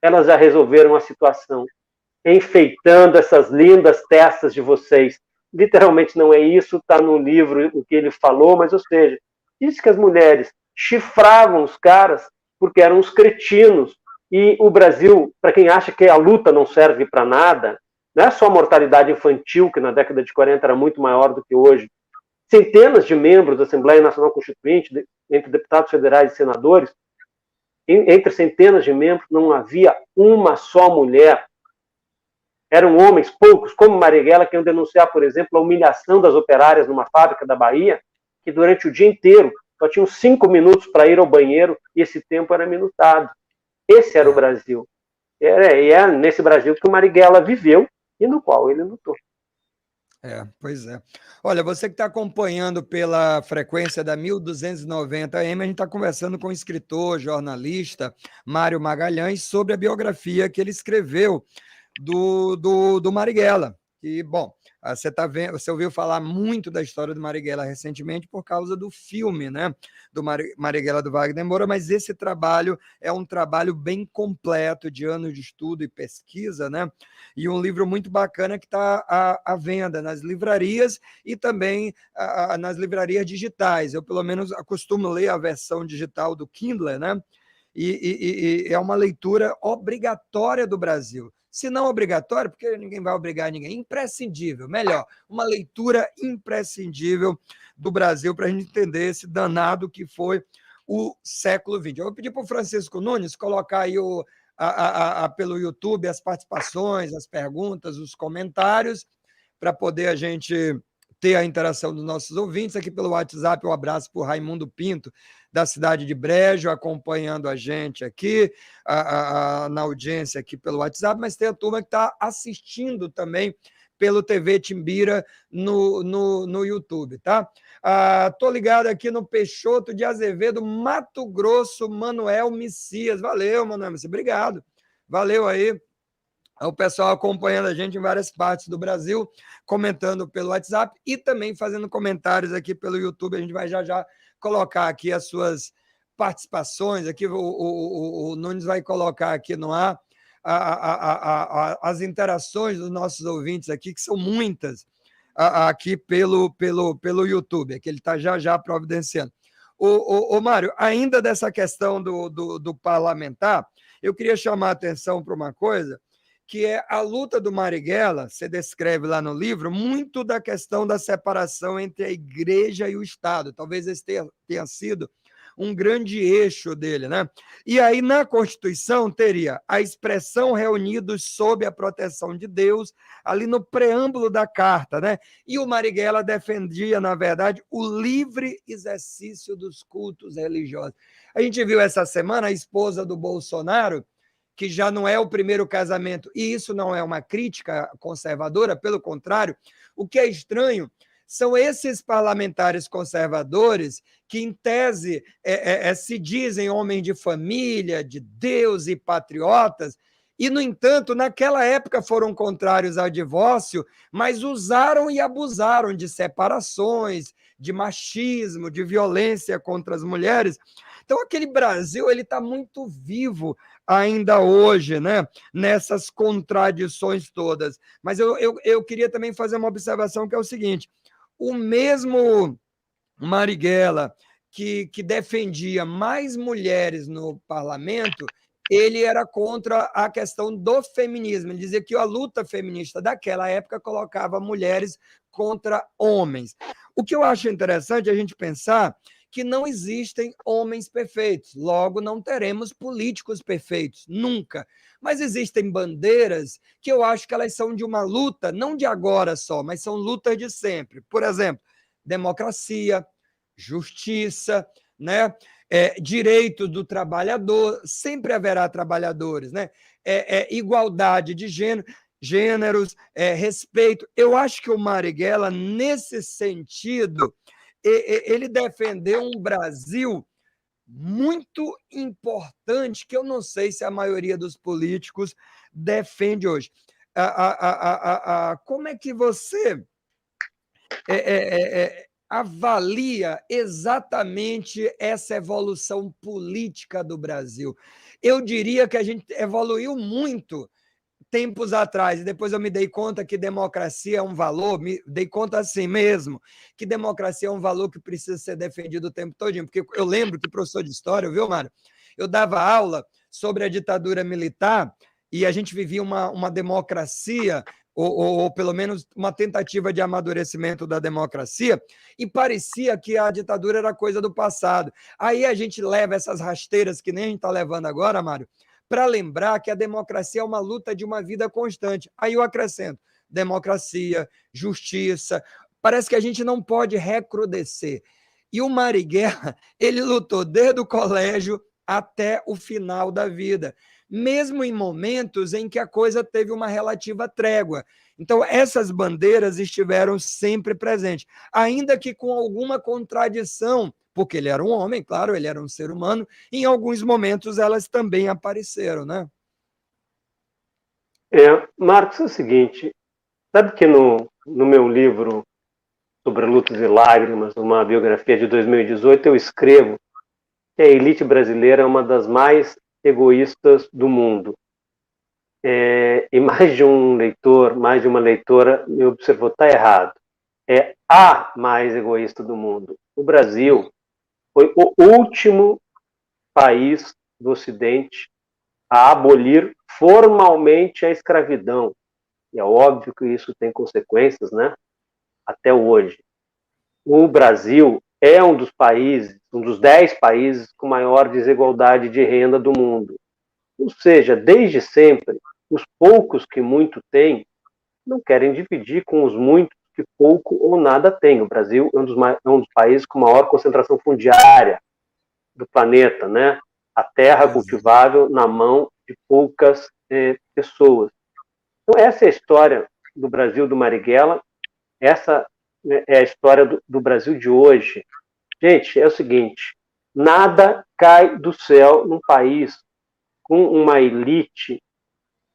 elas já resolveram a situação, enfeitando essas lindas testas de vocês. Literalmente não é isso, está no livro o que ele falou, mas, ou seja, disse que as mulheres chifravam os caras porque eram uns cretinos. E o Brasil, para quem acha que a luta não serve para nada, não é só a mortalidade infantil, que na década de 40 era muito maior do que hoje. Centenas de membros da Assembleia Nacional Constituinte, entre deputados federais e senadores, entre centenas de membros, não havia uma só mulher. Eram homens, poucos, como Marighella, que iam denunciar, por exemplo, a humilhação das operárias numa fábrica da Bahia, que durante o dia inteiro só tinham 5 minutos para ir ao banheiro e esse tempo era minutado. Esse era o Brasil. E é nesse Brasil que o Marighella viveu e no qual ele lutou. Pois é. Olha, você que está acompanhando pela frequência da 1290 AM, a gente está conversando com o escritor, jornalista Mário Magalhães sobre a biografia que ele escreveu do Marighella. E, bom, você ouviu falar muito da história do Marighella recentemente por causa do filme, né, do Marighella do Wagner Moura, mas esse trabalho é um trabalho bem completo de anos de estudo e pesquisa, né, e um livro muito bacana que está à venda nas livrarias e também nas livrarias digitais. Eu, pelo menos, acostumo ler a versão digital do Kindle, né, e é uma leitura obrigatória do Brasil. Se não obrigatório, porque ninguém vai obrigar ninguém, imprescindível, melhor, uma leitura imprescindível do Brasil para a gente entender esse danado que foi o século XX. Eu vou pedir para o Francisco Nunes colocar aí pelo YouTube as participações, as perguntas, os comentários, para poder a gente ter a interação dos nossos ouvintes. Aqui pelo WhatsApp, um abraço para o Raimundo Pinto, da cidade de Brejo, acompanhando a gente aqui, na audiência aqui pelo WhatsApp, mas tem a turma que está assistindo também pelo TV Timbira no YouTube, tá? Tô ligado aqui no Peixoto de Azevedo, Mato Grosso, Manuel Messias. Valeu, Manuel Messias, obrigado. Valeu aí. O pessoal acompanhando a gente em várias partes do Brasil, comentando pelo WhatsApp e também fazendo comentários aqui pelo YouTube. A gente vai já colocar aqui as suas participações. Aqui o Nunes vai colocar aqui no ar as interações dos nossos ouvintes aqui, que são muitas, aqui pelo YouTube, que ele está já providenciando. Mário, ainda dessa questão do parlamentar, eu queria chamar a atenção para uma coisa, que é a luta do Marighella. Você descreve lá no livro muito da questão da separação entre a igreja e o Estado. Talvez esse tenha sido um grande eixo dele, né? E aí, na Constituição, teria a expressão reunidos sob a proteção de Deus, ali no preâmbulo da carta, né? E o Marighella defendia, na verdade, o livre exercício dos cultos religiosos. A gente viu essa semana a esposa do Bolsonaro, que já não é o primeiro casamento, e isso não é uma crítica conservadora, pelo contrário, o que é estranho são esses parlamentares conservadores que, em tese, se dizem homens de família, de Deus e patriotas, e, no entanto, naquela época foram contrários ao divórcio, mas usaram e abusaram de separações, de machismo, de violência contra as mulheres. Então, aquele Brasil está muito vivo ainda hoje, né? Nessas contradições todas. Mas eu queria também fazer uma observação, que é o seguinte: o mesmo Marighella, que defendia mais mulheres no parlamento, ele era contra a questão do feminismo. Ele dizia que a luta feminista daquela época colocava mulheres contra homens. O que eu acho interessante é a gente pensar que não existem homens perfeitos, logo não teremos políticos perfeitos, nunca. Mas existem bandeiras que eu acho que elas são de uma luta, não de agora só, mas são lutas de sempre. Por exemplo, democracia, justiça, né? Direito do trabalhador, sempre haverá trabalhadores, né? Igualdade de gêneros, respeito. Eu acho que o Marighella, nesse sentido, ele defendeu um Brasil muito importante, que eu não sei se a maioria dos políticos defende hoje. Como é que você avalia exatamente essa evolução política do Brasil? Eu diria que a gente evoluiu muito tempos atrás, e depois eu me dei conta que democracia é um valor, me dei conta assim mesmo, que democracia é um valor que precisa ser defendido o tempo todo, porque eu lembro que professor de história, viu, Mário? Eu dava aula sobre a ditadura militar e a gente vivia uma democracia, ou pelo menos uma tentativa de amadurecimento da democracia, e parecia que a ditadura era coisa do passado. Aí a gente leva essas rasteiras que nem a gente está levando agora, Mário, para lembrar que a democracia é uma luta de uma vida constante. Aí eu acrescento: democracia, justiça. Parece que a gente não pode recrudescer. E o Marighella, ele lutou desde o colégio até o final da vida, mesmo em momentos em que a coisa teve uma relativa trégua. Então, essas bandeiras estiveram sempre presentes, ainda que com alguma contradição, porque ele era um homem, claro, ele era um ser humano, em alguns momentos elas também apareceram, né? Marcos, é o seguinte, sabe que no meu livro sobre Lutas e Lágrimas, uma biografia de 2018, eu escrevo que a elite brasileira é uma das mais egoístas do mundo. E mais de um leitor, mais de uma leitora me observou: está errado. É a mais egoísta do mundo. O Brasil foi o último país do Ocidente a abolir formalmente a escravidão. E é óbvio que isso tem consequências, né? Até hoje. O Brasil é um dos países, um dos 10 países com maior desigualdade de renda do mundo. Ou seja, desde sempre, os poucos que muito têm não querem dividir com os muitos que pouco ou nada têm. O Brasil é um dos países com maior concentração fundiária do planeta, né? A terra cultivável na mão de poucas pessoas. Então, essa é a história do Brasil do Marighella, essa é a história do Brasil de hoje. Gente, é o seguinte, nada cai do céu num país com uma elite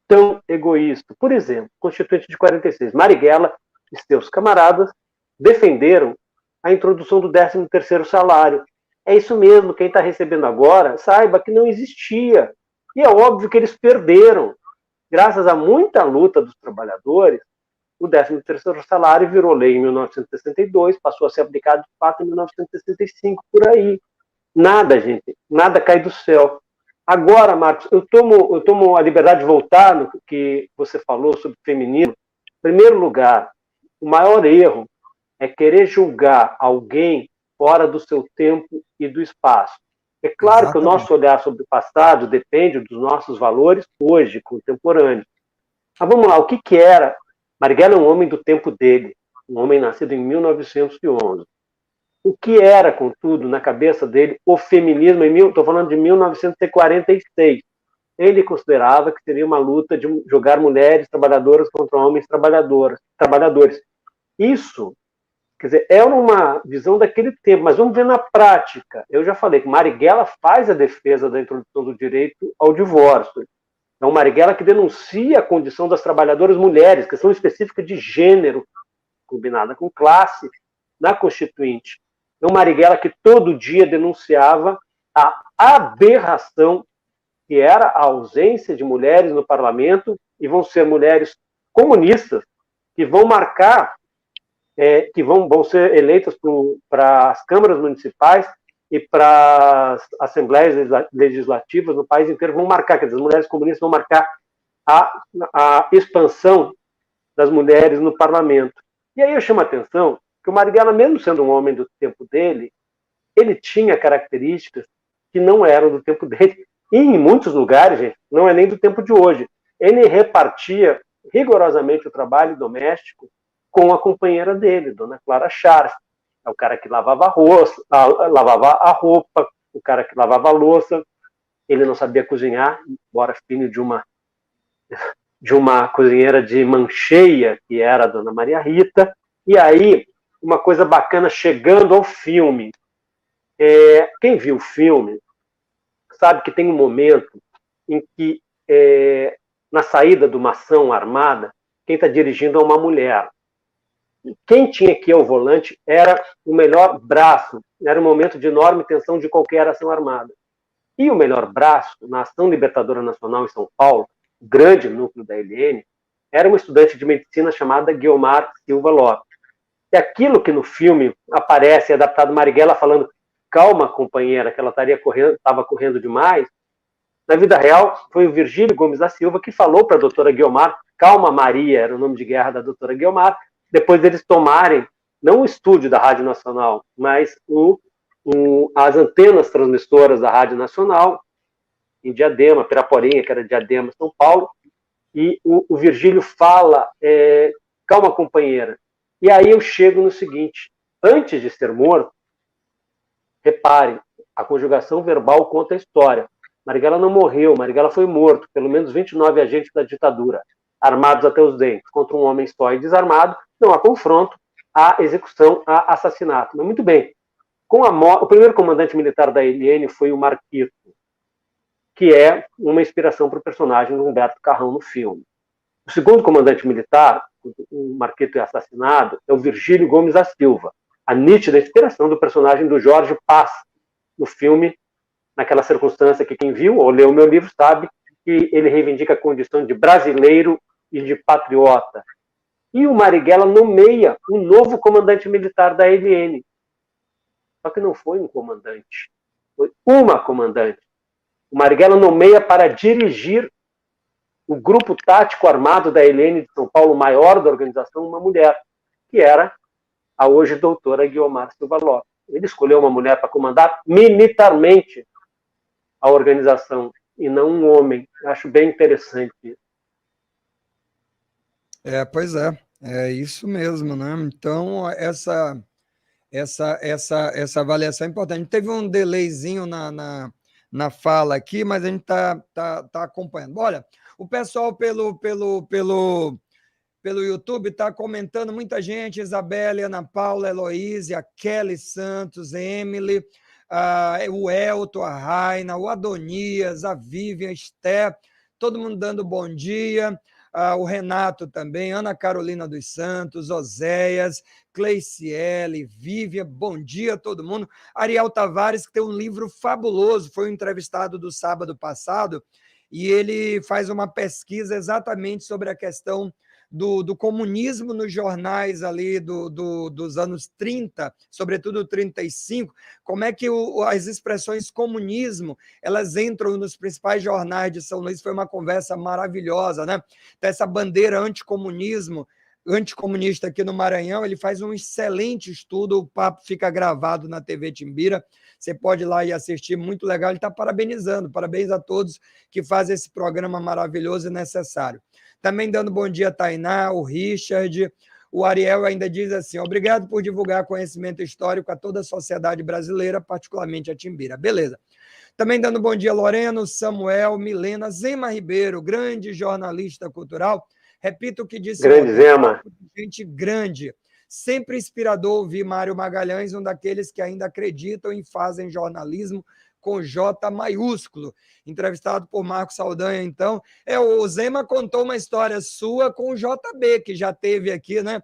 tão egoísta. Por exemplo, Constituinte de 46, Marighella e seus camaradas defenderam a introdução do 13º salário. É isso mesmo, quem está recebendo agora, saiba que não existia. E é óbvio que eles perderam. Graças a muita luta dos trabalhadores, o 13º salário virou lei em 1962, passou a ser aplicado de fato em 1965, por aí. Nada, gente, nada cai do céu. Agora, Marcos, eu tomo a liberdade de voltar no que você falou sobre feminismo. Em primeiro lugar, o maior erro é querer julgar alguém fora do seu tempo e do espaço. É claro Exatamente. Que o nosso olhar sobre o passado depende dos nossos valores hoje, contemporâneos. Mas vamos lá, o que era? Marighella é um homem do tempo dele, um homem nascido em 1911. O que era, contudo, na cabeça dele, o feminismo, estou falando de 1946. Ele considerava que seria uma luta de jogar mulheres trabalhadoras contra homens trabalhadores. Isso, quer dizer, era uma visão daquele tempo, mas vamos ver na prática. Eu já falei que Marighella faz a defesa da introdução do direito ao divórcio. É um Marighella que denuncia a condição das trabalhadoras mulheres, questão específica de gênero, combinada com classe, na Constituinte. É um Marighella que todo dia denunciava a aberração que era a ausência de mulheres no parlamento, e vão ser mulheres comunistas que vão marcar, que vão ser eleitas para as câmaras municipais e para as assembleias legislativas no país inteiro, vão marcar, quer dizer, as mulheres comunistas vão marcar a expansão das mulheres no parlamento. E aí eu chamo a atenção que o Marighella, mesmo sendo um homem do tempo dele, ele tinha características que não eram do tempo dele. E em muitos lugares, gente, não é nem do tempo de hoje. Ele repartia rigorosamente o trabalho doméstico com a companheira dele, Dona Clara Charles. É o cara que lavava a roupa, o cara que lavava a louça. Ele não sabia cozinhar, embora filho de uma cozinheira de Mancheia, que era a Dona Maria Rita. E aí, uma coisa bacana chegando ao filme. Quem viu o filme sabe que tem um momento em que, na saída de uma ação armada, quem está dirigindo é uma mulher. Quem tinha que ir ao volante era o melhor braço, era um momento de enorme tensão de qualquer ação armada. E o melhor braço, na Ação Libertadora Nacional em São Paulo, o grande núcleo da ELN, era uma estudante de medicina chamada Guiomar Silva Lopes. E aquilo que no filme aparece, adaptado Marighella falando, calma, companheira, que ela estava correndo demais, na vida real, foi o Virgílio Gomes da Silva que falou para a doutora Guiomar, calma Maria, era o nome de guerra da doutora Guiomar, depois deles tomarem, não o estúdio da Rádio Nacional, mas as antenas transmissoras da Rádio Nacional, em Diadema, Piraporinha, que era Diadema, São Paulo, e o Virgílio fala, calma, companheira. E aí eu chego no seguinte, antes de ser morto, reparem, a conjugação verbal conta a história. Marighella não morreu, Marighella foi morto, pelo menos 29 agentes da ditadura, armados até os dentes, contra um homem só e desarmado, não há confronto, há execução, há assassinato. Mas muito bem, o primeiro comandante militar da ELN foi o Marquito, que é uma inspiração para o personagem do Humberto Carrão no filme. O segundo comandante militar, o Marquito é assassinado, é o Virgílio Gomes da Silva, a nítida inspiração do personagem do Jorge Paz, no filme, naquela circunstância que quem viu ou leu o meu livro sabe que ele reivindica a condição de brasileiro e de patriota. E o Marighella nomeia um novo comandante militar da ELN. Só que não foi um comandante, foi uma comandante. O Marighella nomeia para dirigir o grupo tático armado da ELN de São Paulo, maior da organização, uma mulher, que era a hoje doutora Guiomar Silva Lopes. Ele escolheu uma mulher para comandar militarmente a organização, e não um homem. Eu acho bem interessante isso. Pois é isso mesmo, né? Então, essa avaliação é importante. Teve um delayzinho na fala aqui, mas a gente tá acompanhando. Olha, o pessoal pelo pelo YouTube, está comentando muita gente, Isabelle, Ana Paula, Heloísa, a Kelly Santos, Emily, o Elton, a Raina, o Adonias, a Vivian, a Esther, todo mundo dando bom dia, o Renato também, Ana Carolina dos Santos, Oséias, Cleiciele, Vivian, bom dia a todo mundo. Ariel Tavares, que tem um livro fabuloso, foi um entrevistado do sábado passado, e ele faz uma pesquisa exatamente sobre a questão do comunismo nos jornais ali dos anos 30, sobretudo 35, como é que as expressões comunismo, elas entram nos principais jornais de São Luís, foi uma conversa maravilhosa, né? Então, essa bandeira anticomunista aqui no Maranhão, ele faz um excelente estudo, o papo fica gravado na TV Timbira, você pode ir lá e assistir, muito legal, ele está parabenizando, parabéns a todos que fazem esse programa maravilhoso e necessário. Também dando bom dia a Tainá, o Richard, o Ariel ainda diz assim, obrigado por divulgar conhecimento histórico a toda a sociedade brasileira, particularmente a Timbira. Beleza. Também dando bom dia a Loreno, Samuel, Milena, Zema Ribeiro, grande jornalista cultural. Repito o que disse grande Zema. Gente grande. Sempre inspirador ouvir Mário Magalhães, um daqueles que ainda acreditam e fazem jornalismo com J maiúsculo. Entrevistado por Marcos Saldanha, então. O Zema contou uma história sua com o JB, que já teve aqui, né?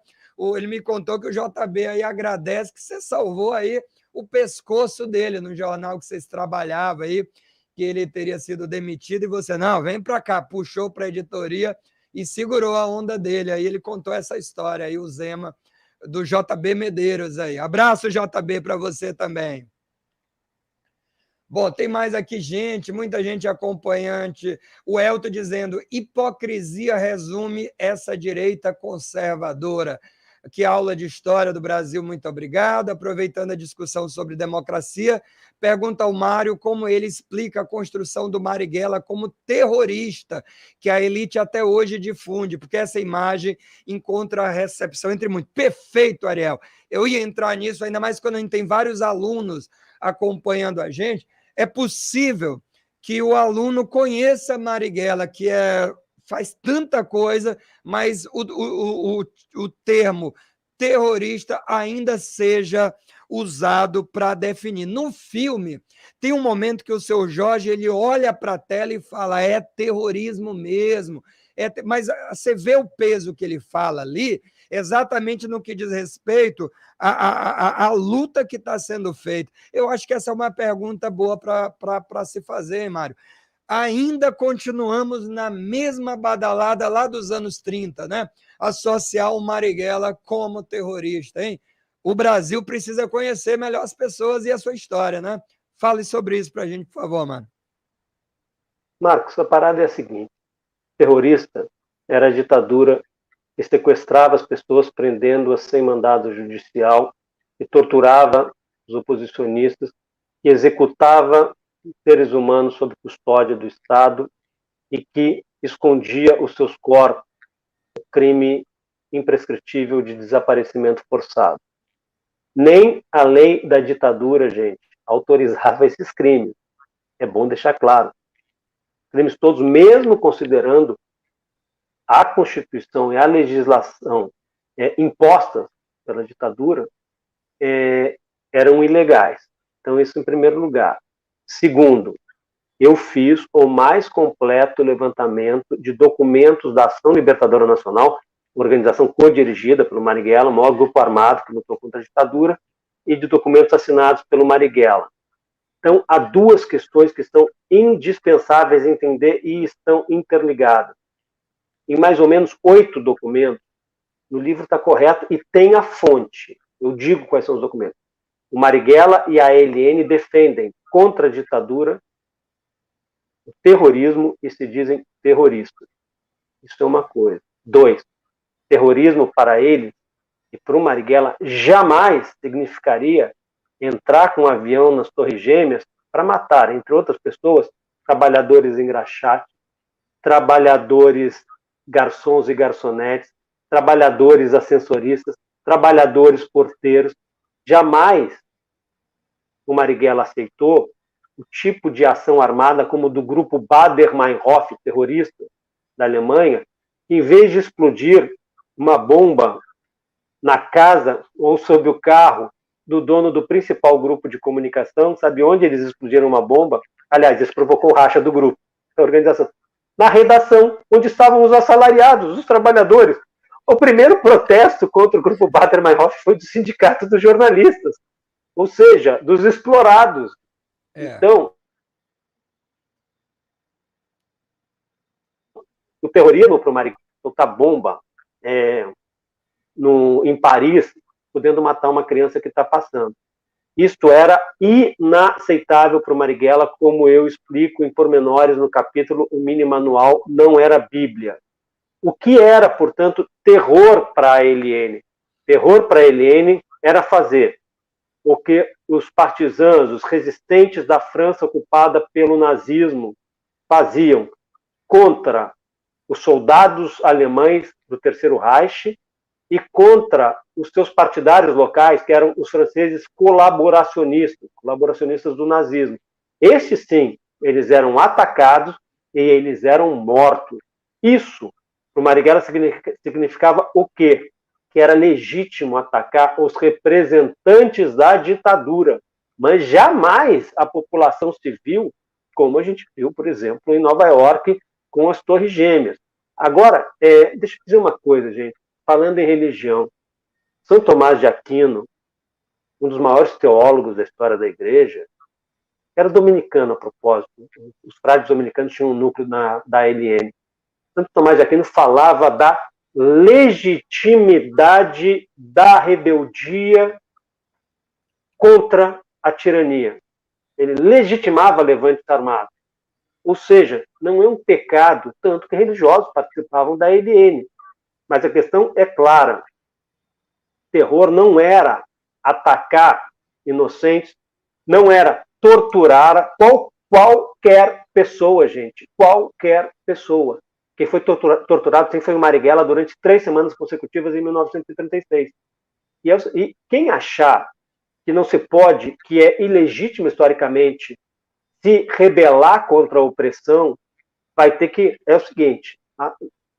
Ele me contou que o JB aí agradece que você salvou aí o pescoço dele no jornal que vocês trabalhavam aí, que ele teria sido demitido, e você, não, vem para cá, puxou para a editoria e segurou a onda dele. Aí ele contou essa história aí, o Zema, do JB Medeiros aí. Abraço, JB, para você também. Bom, tem mais aqui gente, muita gente acompanhante. O Elton dizendo, hipocrisia resume essa direita conservadora. Que aula de história do Brasil, muito obrigado. Aproveitando a discussão sobre democracia, pergunta ao Mário como ele explica a construção do Marighella como terrorista, que a elite até hoje difunde, porque essa imagem encontra recepção entre muitos. Perfeito, Ariel. Eu ia entrar nisso, ainda mais quando a gente tem vários alunos acompanhando a gente. É possível que o aluno conheça Marighella, que faz tanta coisa, mas o termo terrorista ainda seja usado para definir. No filme, tem um momento que o seu Jorge ele olha para a tela e fala, é terrorismo mesmo. Mas você vê o peso que ele fala ali, exatamente no que diz respeito à luta que está sendo feita. Eu acho que essa é uma pergunta boa para se fazer, hein, Mário? Ainda continuamos na mesma badalada lá dos anos 30, né? Associar o Marighella como terrorista, hein? O Brasil precisa conhecer melhor as pessoas e a sua história, né? Fale sobre isso para a gente, por favor, mano. Marcos, a parada é a seguinte. Terrorista era a ditadura que sequestrava as pessoas, prendendo-as sem mandado judicial, e torturava os oposicionistas, que executava seres humanos sob custódia do Estado e que escondia os seus corpos, o crime imprescritível de desaparecimento forçado. Nem a lei da ditadura, gente, autorizava esses crimes. É bom deixar claro. Crimes todos, mesmo considerando a Constituição e a legislação impostas pela ditadura, eram ilegais. Então, isso em primeiro lugar. Segundo, eu fiz o mais completo levantamento de documentos da Ação Libertadora Nacional, organização co-dirigida pelo Marighella, o maior grupo armado que lutou contra a ditadura, e de documentos assinados pelo Marighella. Então, há duas questões que são indispensáveis entender e estão interligadas. Em mais ou menos 8 documentos, no livro está correto e tem a fonte. Eu digo quais são os documentos. O Marighella e a ALN defendem contra a ditadura, o terrorismo e se dizem terroristas. Isso é uma coisa. 2. Terrorismo para eles e para o Marighella jamais significaria entrar com um avião nas Torres Gêmeas para matar, entre outras pessoas, trabalhadores engraxates, trabalhadores garçons e garçonetes, trabalhadores ascensoristas, trabalhadores porteiros. Jamais o Marighella aceitou o tipo de ação armada como do grupo Baader-Meinhof, terrorista da Alemanha, que em vez de explodir uma bomba na casa ou sob o carro do dono do principal grupo de comunicação. Sabe onde eles explodiram uma bomba? Aliás, isso provocou o racha do grupo, da organização. Na redação, onde estavam os assalariados, os trabalhadores. O primeiro protesto contra o grupo Baader-Meinhof foi do sindicato dos jornalistas, ou seja, dos explorados. Então, o terrorismo para o Marighella, soltar bomba em Paris, podendo matar uma criança que está passando. Isto era inaceitável para o Marighella, como eu explico em pormenores no capítulo O Mini Manual Não Era Bíblia. O que era, portanto, terror para a ELN? Terror para a ELN era fazer o que os partisãos, os resistentes da França ocupada pelo nazismo faziam contra os soldados alemães do Terceiro Reich e contra os seus partidários locais, que eram os franceses colaboracionistas do nazismo. Estes, sim, eles eram atacados e eles eram mortos. Isso, para o Marighella, significava o quê? Que era legítimo atacar os representantes da ditadura, mas jamais a população civil, como a gente viu, por exemplo, em Nova York, com as Torres Gêmeas. Agora, deixa eu dizer uma coisa, gente. Falando em religião, São Tomás de Aquino, um dos maiores teólogos da história da igreja, era dominicano a propósito. Os frades dominicanos tinham um núcleo da ELN. Santo Tomás de Aquino falava da legitimidade da rebeldia contra a tirania. Ele legitimava levantes armados. Ou seja, não é um pecado, tanto que religiosos participavam da ELN. Mas a questão é clara. Terror não era atacar inocentes, não era torturar qualquer pessoa, gente. Qualquer pessoa. Quem foi torturado sempre foi o Marighella durante 3 semanas consecutivas em 1936. E quem achar que não se pode, que é ilegítimo historicamente, se rebelar contra a opressão, vai ter que... É o seguinte,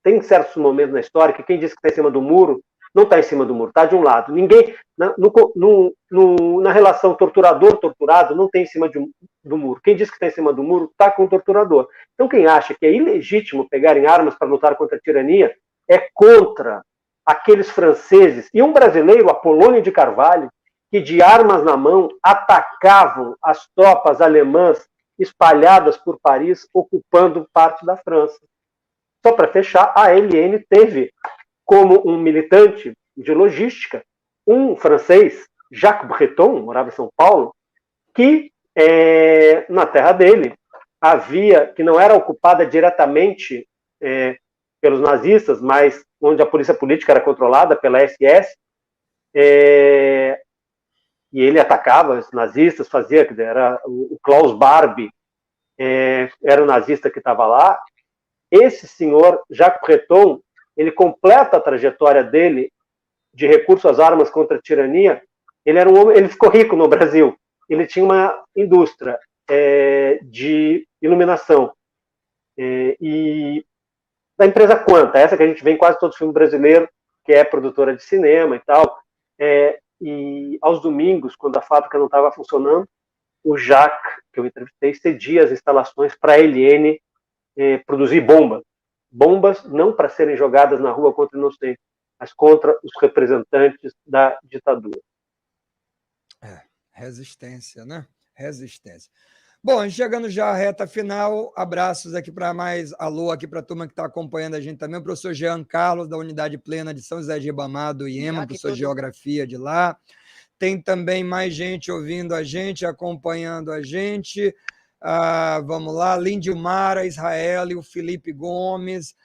tem certos momentos na história que quem diz que está em cima do muro, não está em cima do muro, está de um lado. Ninguém, na relação torturador-torturado, não tem em cima do muro. Quem diz que está em cima do muro, está com o torturador. Então, quem acha que é ilegítimo pegarem armas para lutar contra a tirania, é contra aqueles franceses e um brasileiro, Apolônio de Carvalho, que de armas na mão atacavam as tropas alemãs espalhadas por Paris, ocupando parte da França. Só para fechar, a ELN teve como um militante de logística um francês, Jacques Breton, morava em São Paulo, que na terra dele que não era ocupada diretamente pelos nazistas, mas onde a polícia política era controlada pela SS, e ele atacava os nazistas, era o Klaus Barbie, era o nazista que estava lá. Esse senhor, Jacques Breton, ele completa a trajetória dele de recurso às armas contra a tirania. Ele era um homem, ele ficou rico no Brasil. Ele tinha uma indústria de iluminação e da empresa Quanta, essa que a gente vê em quase todo filme brasileiro, que é produtora de cinema e tal. E aos domingos, quando a fábrica não estava funcionando, o Jacques, que eu entrevistei, cedia as instalações para a ELN produzir bombas não para serem jogadas na rua contra inocentes, mas contra os representantes da ditadura. Resistência, né? Resistência. Bom, chegando já à reta final, abraços aqui para alô aqui para a turma que está acompanhando a gente também, o professor Jean Carlos, da Unidade Plena de São José de Ribamar, do IEMA, professor de Geografia de lá. Tem também mais gente ouvindo a gente, acompanhando a gente. Vamos lá, Lindimara, Israel, o Felipe Gomes,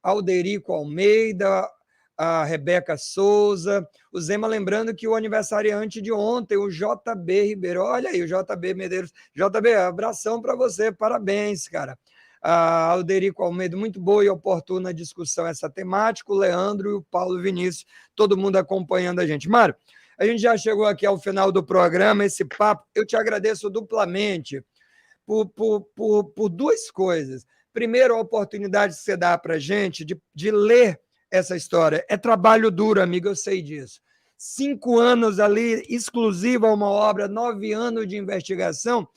Alderico Almeida, a Rebeca Souza, o Zema lembrando que o aniversariante de ontem, o JB Ribeiro, olha aí, o JB Medeiros, JB, abração para você, parabéns, cara. Alderico Almeida, muito boa e oportuna discussão essa temática, o Leandro e o Paulo Vinícius, todo mundo acompanhando a gente. Mário, a gente já chegou aqui ao final do programa, esse papo, eu te agradeço duplamente por 2 coisas. Primeiro, a oportunidade que você dá para a gente de ler essa história. É trabalho duro, amigo, eu sei disso. 5 anos ali, exclusiva a uma obra, 9 anos de investigação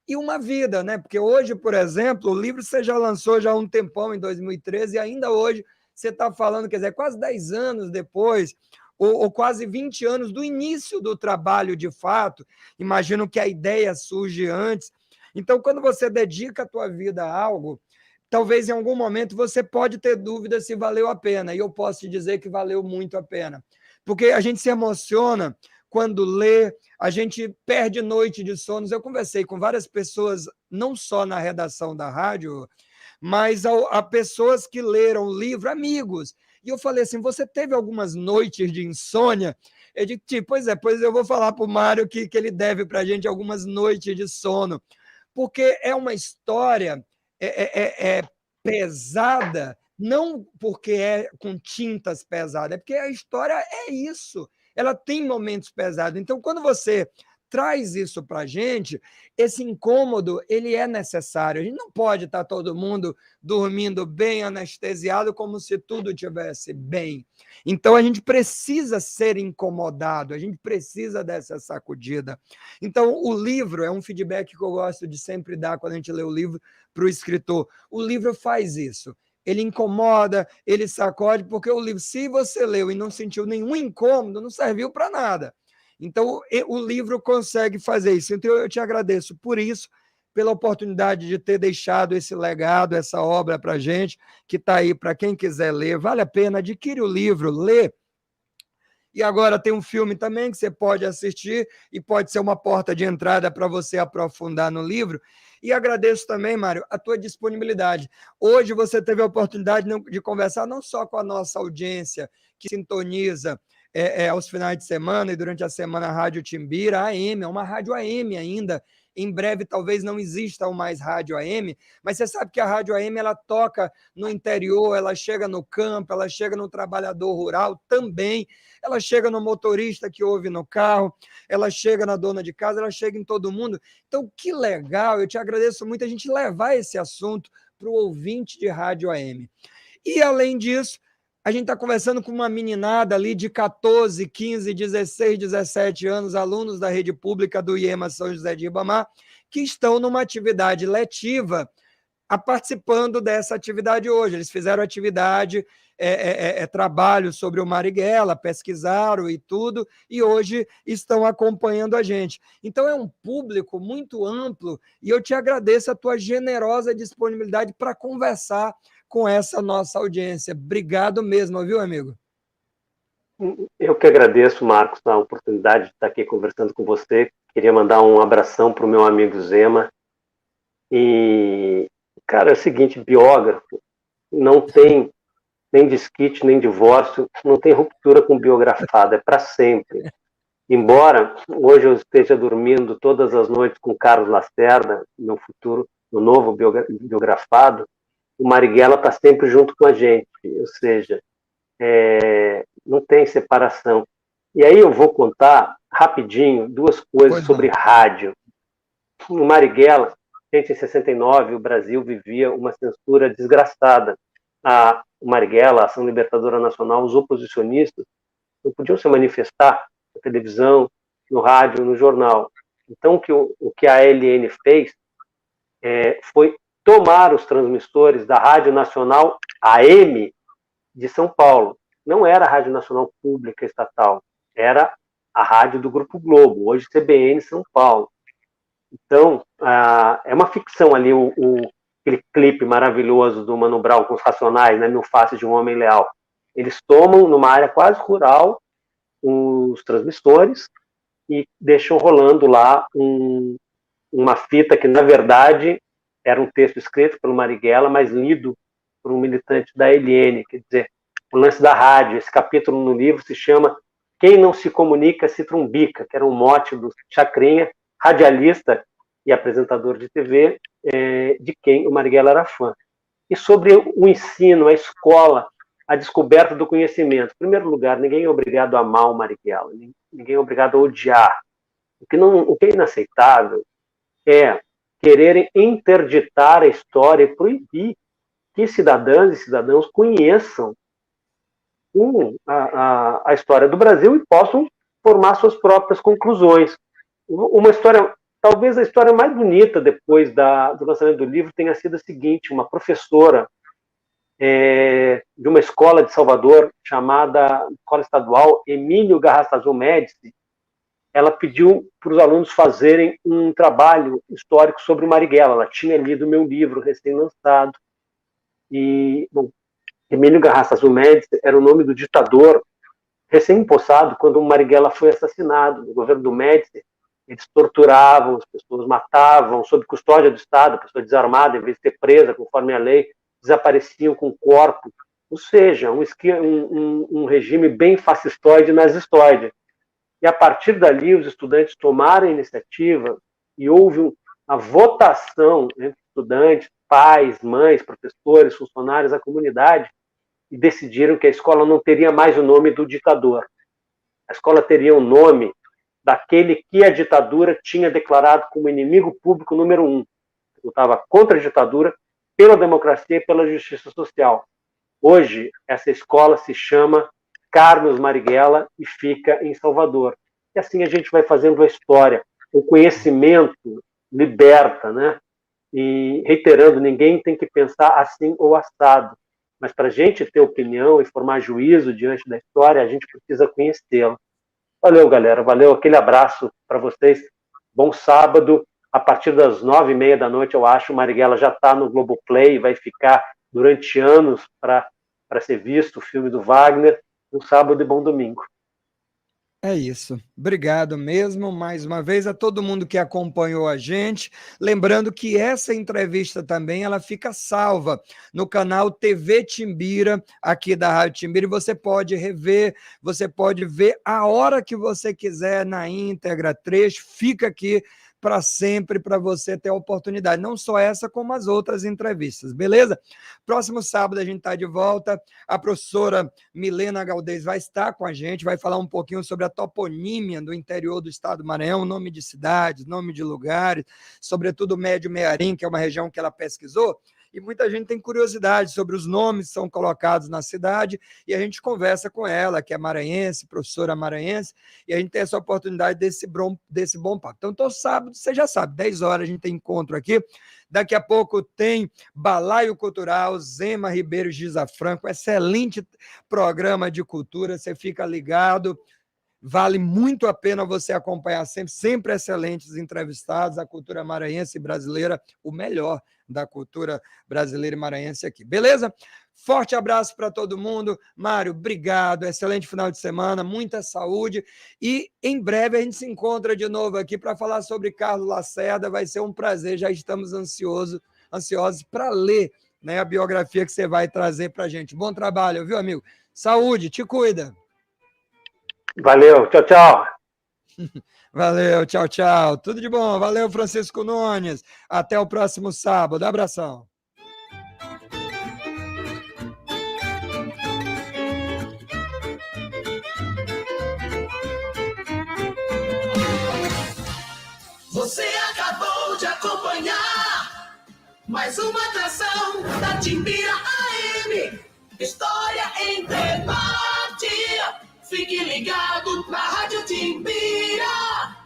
e uma vida, né? Porque hoje, por exemplo, o livro você já lançou já há um tempão, em 2013, e ainda hoje você está falando, quer dizer, quase 10 anos depois, ou quase 20 anos do início do trabalho de fato. Imagino que a ideia surge antes. Então, quando você dedica a tua vida a algo, talvez em algum momento você pode ter dúvida se valeu a pena, e eu posso te dizer que valeu muito a pena. Porque a gente se emociona quando lê, a gente perde noite de sonos. Eu conversei com várias pessoas, não só na redação da rádio, mas a pessoas que leram o livro, amigos. E eu falei assim, você teve algumas noites de insônia? Eu disse, pois eu vou falar para o Mário que ele deve para a gente algumas noites de sono, porque é uma história pesada, não porque é com tintas pesadas, é porque a história é isso, ela tem momentos pesados. Então, quando você traz isso para a gente, esse incômodo, ele é necessário. A gente não pode estar todo mundo dormindo bem, anestesiado, como se tudo estivesse bem. Então, a gente precisa ser incomodado, a gente precisa dessa sacudida. Então, o livro é um feedback que eu gosto de sempre dar quando a gente lê o livro para o escritor. O livro faz isso. Ele incomoda, ele sacode, porque o livro, se você leu e não sentiu nenhum incômodo, não serviu para nada. Então, o livro consegue fazer isso. Então, eu te agradeço por isso, pela oportunidade de ter deixado esse legado, essa obra para a gente, que está aí para quem quiser ler. Vale a pena, adquire o livro, lê. E agora tem um filme também que você pode assistir e pode ser uma porta de entrada para você aprofundar no livro. E agradeço também, Mário, a tua disponibilidade. Hoje você teve a oportunidade de conversar não só com a nossa audiência, que sintoniza aos finais de semana e durante a semana a Rádio Timbira, a AM, é uma rádio AM ainda. Em breve talvez não exista mais rádio AM, mas você sabe que a rádio AM ela toca no interior, ela chega no campo, ela chega no trabalhador rural também, ela chega no motorista que ouve no carro, ela chega na dona de casa, ela chega em todo mundo. Então, que legal, eu te agradeço muito a gente levar esse assunto para o ouvinte de rádio AM. E, além disso, a gente está conversando com uma meninada ali de 14, 15, 16, 17 anos, alunos da rede pública do IEMA São José de Ribamar, que estão numa atividade letiva, participando dessa atividade hoje. Eles fizeram atividade, trabalho sobre o Marighella, pesquisaram e tudo, e hoje estão acompanhando a gente. Então, é um público muito amplo, e eu te agradeço a tua generosa disponibilidade para conversar com essa nossa audiência. Obrigado mesmo, viu, amigo? Eu que agradeço, Marcos, a oportunidade de estar aqui conversando com você. Queria mandar um abração para o meu amigo Zema. E, cara, é o seguinte, biógrafo não tem nem desquite, nem divórcio, não tem ruptura com biografado, é para sempre. Embora hoje eu esteja dormindo todas as noites com Carlos Lacerda, no futuro, no novo biografado, o Marighella está sempre junto com a gente, ou seja, não tem separação. E aí eu vou contar rapidinho 2 coisas sobre rádio. No Marighella, gente, em 69, o Brasil vivia uma censura desgraçada. O Marighella, a Ação Libertadora Nacional, os oposicionistas não podiam se manifestar na televisão, no rádio, no jornal. Então, o que a ALN fez foi tomar os transmissores da Rádio Nacional AM de São Paulo. Não era a Rádio Nacional Pública Estatal, era a rádio do Grupo Globo, hoje CBN São Paulo. Então, é uma ficção ali, aquele clipe maravilhoso do Mano Brown com os Racionais, né, Mil Faces de um Homem Leal. Eles tomam, numa área quase rural, os transmissores e deixam rolando lá uma fita que, na verdade, era um texto escrito pelo Marighella, mas lido por um militante da ALN. Quer dizer, o lance da rádio, esse capítulo no livro se chama Quem Não Se Comunica Se Trumbica, que era um mote do Chacrinha, radialista e apresentador de TV, de quem o Marighella era fã. E sobre o ensino, a escola, a descoberta do conhecimento. Em primeiro lugar, ninguém é obrigado a amar o Marighella, ninguém é obrigado a odiar. O que é inaceitável é quererem interditar a história e proibir que cidadãs e cidadãos conheçam a história do Brasil e possam formar suas próprias conclusões. Uma história, talvez a história mais bonita depois do lançamento do livro tenha sido a seguinte: uma professora de uma escola de Salvador, chamada Escola Estadual Emílio Garrastazu Médici, ela pediu para os alunos fazerem um trabalho histórico sobre o Marighella. Ela tinha lido o meu livro recém-lançado. E, bom, Emílio Garrastazu Médici era o nome do ditador recém-empossado quando o Marighella foi assassinado. No governo do Médici, eles torturavam, as pessoas matavam, sob custódia do Estado, a pessoa desarmada, em vez de ser presa conforme a lei, desapareciam com o corpo. Ou seja, um regime bem fascistoide e nazistoide. E a partir dali, os estudantes tomaram a iniciativa e houve uma votação entre estudantes, pais, mães, professores, funcionários da comunidade, e decidiram que a escola não teria mais o nome do ditador. A escola teria o nome daquele que a ditadura tinha declarado como inimigo público número 1. Lutava contra a ditadura, pela democracia e pela justiça social. Hoje, essa escola se chama Carlos Marighella e fica em Salvador. E assim a gente vai fazendo a história. O conhecimento liberta, né? E, reiterando, ninguém tem que pensar assim ou assado. Mas para a gente ter opinião e formar juízo diante da história, a gente precisa conhecê-la. Valeu, galera. Valeu. Aquele abraço para vocês. Bom sábado. A partir das 9h30 da noite, eu acho, o Marighella já está no Globoplay, vai ficar durante anos para ser visto, o filme do Wagner. Um sábado e bom domingo. É isso. Obrigado mesmo, mais uma vez, a todo mundo que acompanhou a gente. Lembrando que essa entrevista também ela fica salva no canal TV Timbira, aqui da Rádio Timbira, e você pode rever, você pode ver a hora que você quiser na íntegra, trecho, fica aqui para sempre, para você ter a oportunidade. Não só essa, como as outras entrevistas, beleza? Próximo sábado a gente está de volta. A professora Milena Galdês vai estar com a gente, vai falar um pouquinho sobre a toponímia do interior do estado do Maranhão, nome de cidades, nome de lugares, sobretudo Médio Mearim, que é uma região que ela pesquisou. E muita gente tem curiosidade sobre os nomes que são colocados na cidade, e a gente conversa com ela, que é maranhense, professora maranhense, e a gente tem essa oportunidade desse bom papo. Então, todo sábado, você já sabe, 10 horas a gente tem encontro aqui. Daqui a pouco tem Balaio Cultural, Zema Ribeiro Giza Franco, excelente programa de cultura, você fica ligado. Vale muito a pena você acompanhar sempre excelentes entrevistados, a cultura maranhense e brasileira, o melhor da cultura brasileira e maranhense aqui. Beleza? Forte abraço para todo mundo. Mário, obrigado. Excelente final de semana, muita saúde. E em breve a gente se encontra de novo aqui para falar sobre Carlos Lacerda. Vai ser um prazer, já estamos ansiosos para ler, né, a biografia que você vai trazer para a gente. Bom trabalho, viu, amigo? Saúde, te cuida. Valeu, tchau, tchau. Valeu, tchau, tchau. Tudo de bom. Valeu, Francisco Nunes. Até o próximo sábado. Abração. Você acabou de acompanhar mais uma atração da Timbira AM. História em debate. Fique ligado na Rádio Timbira.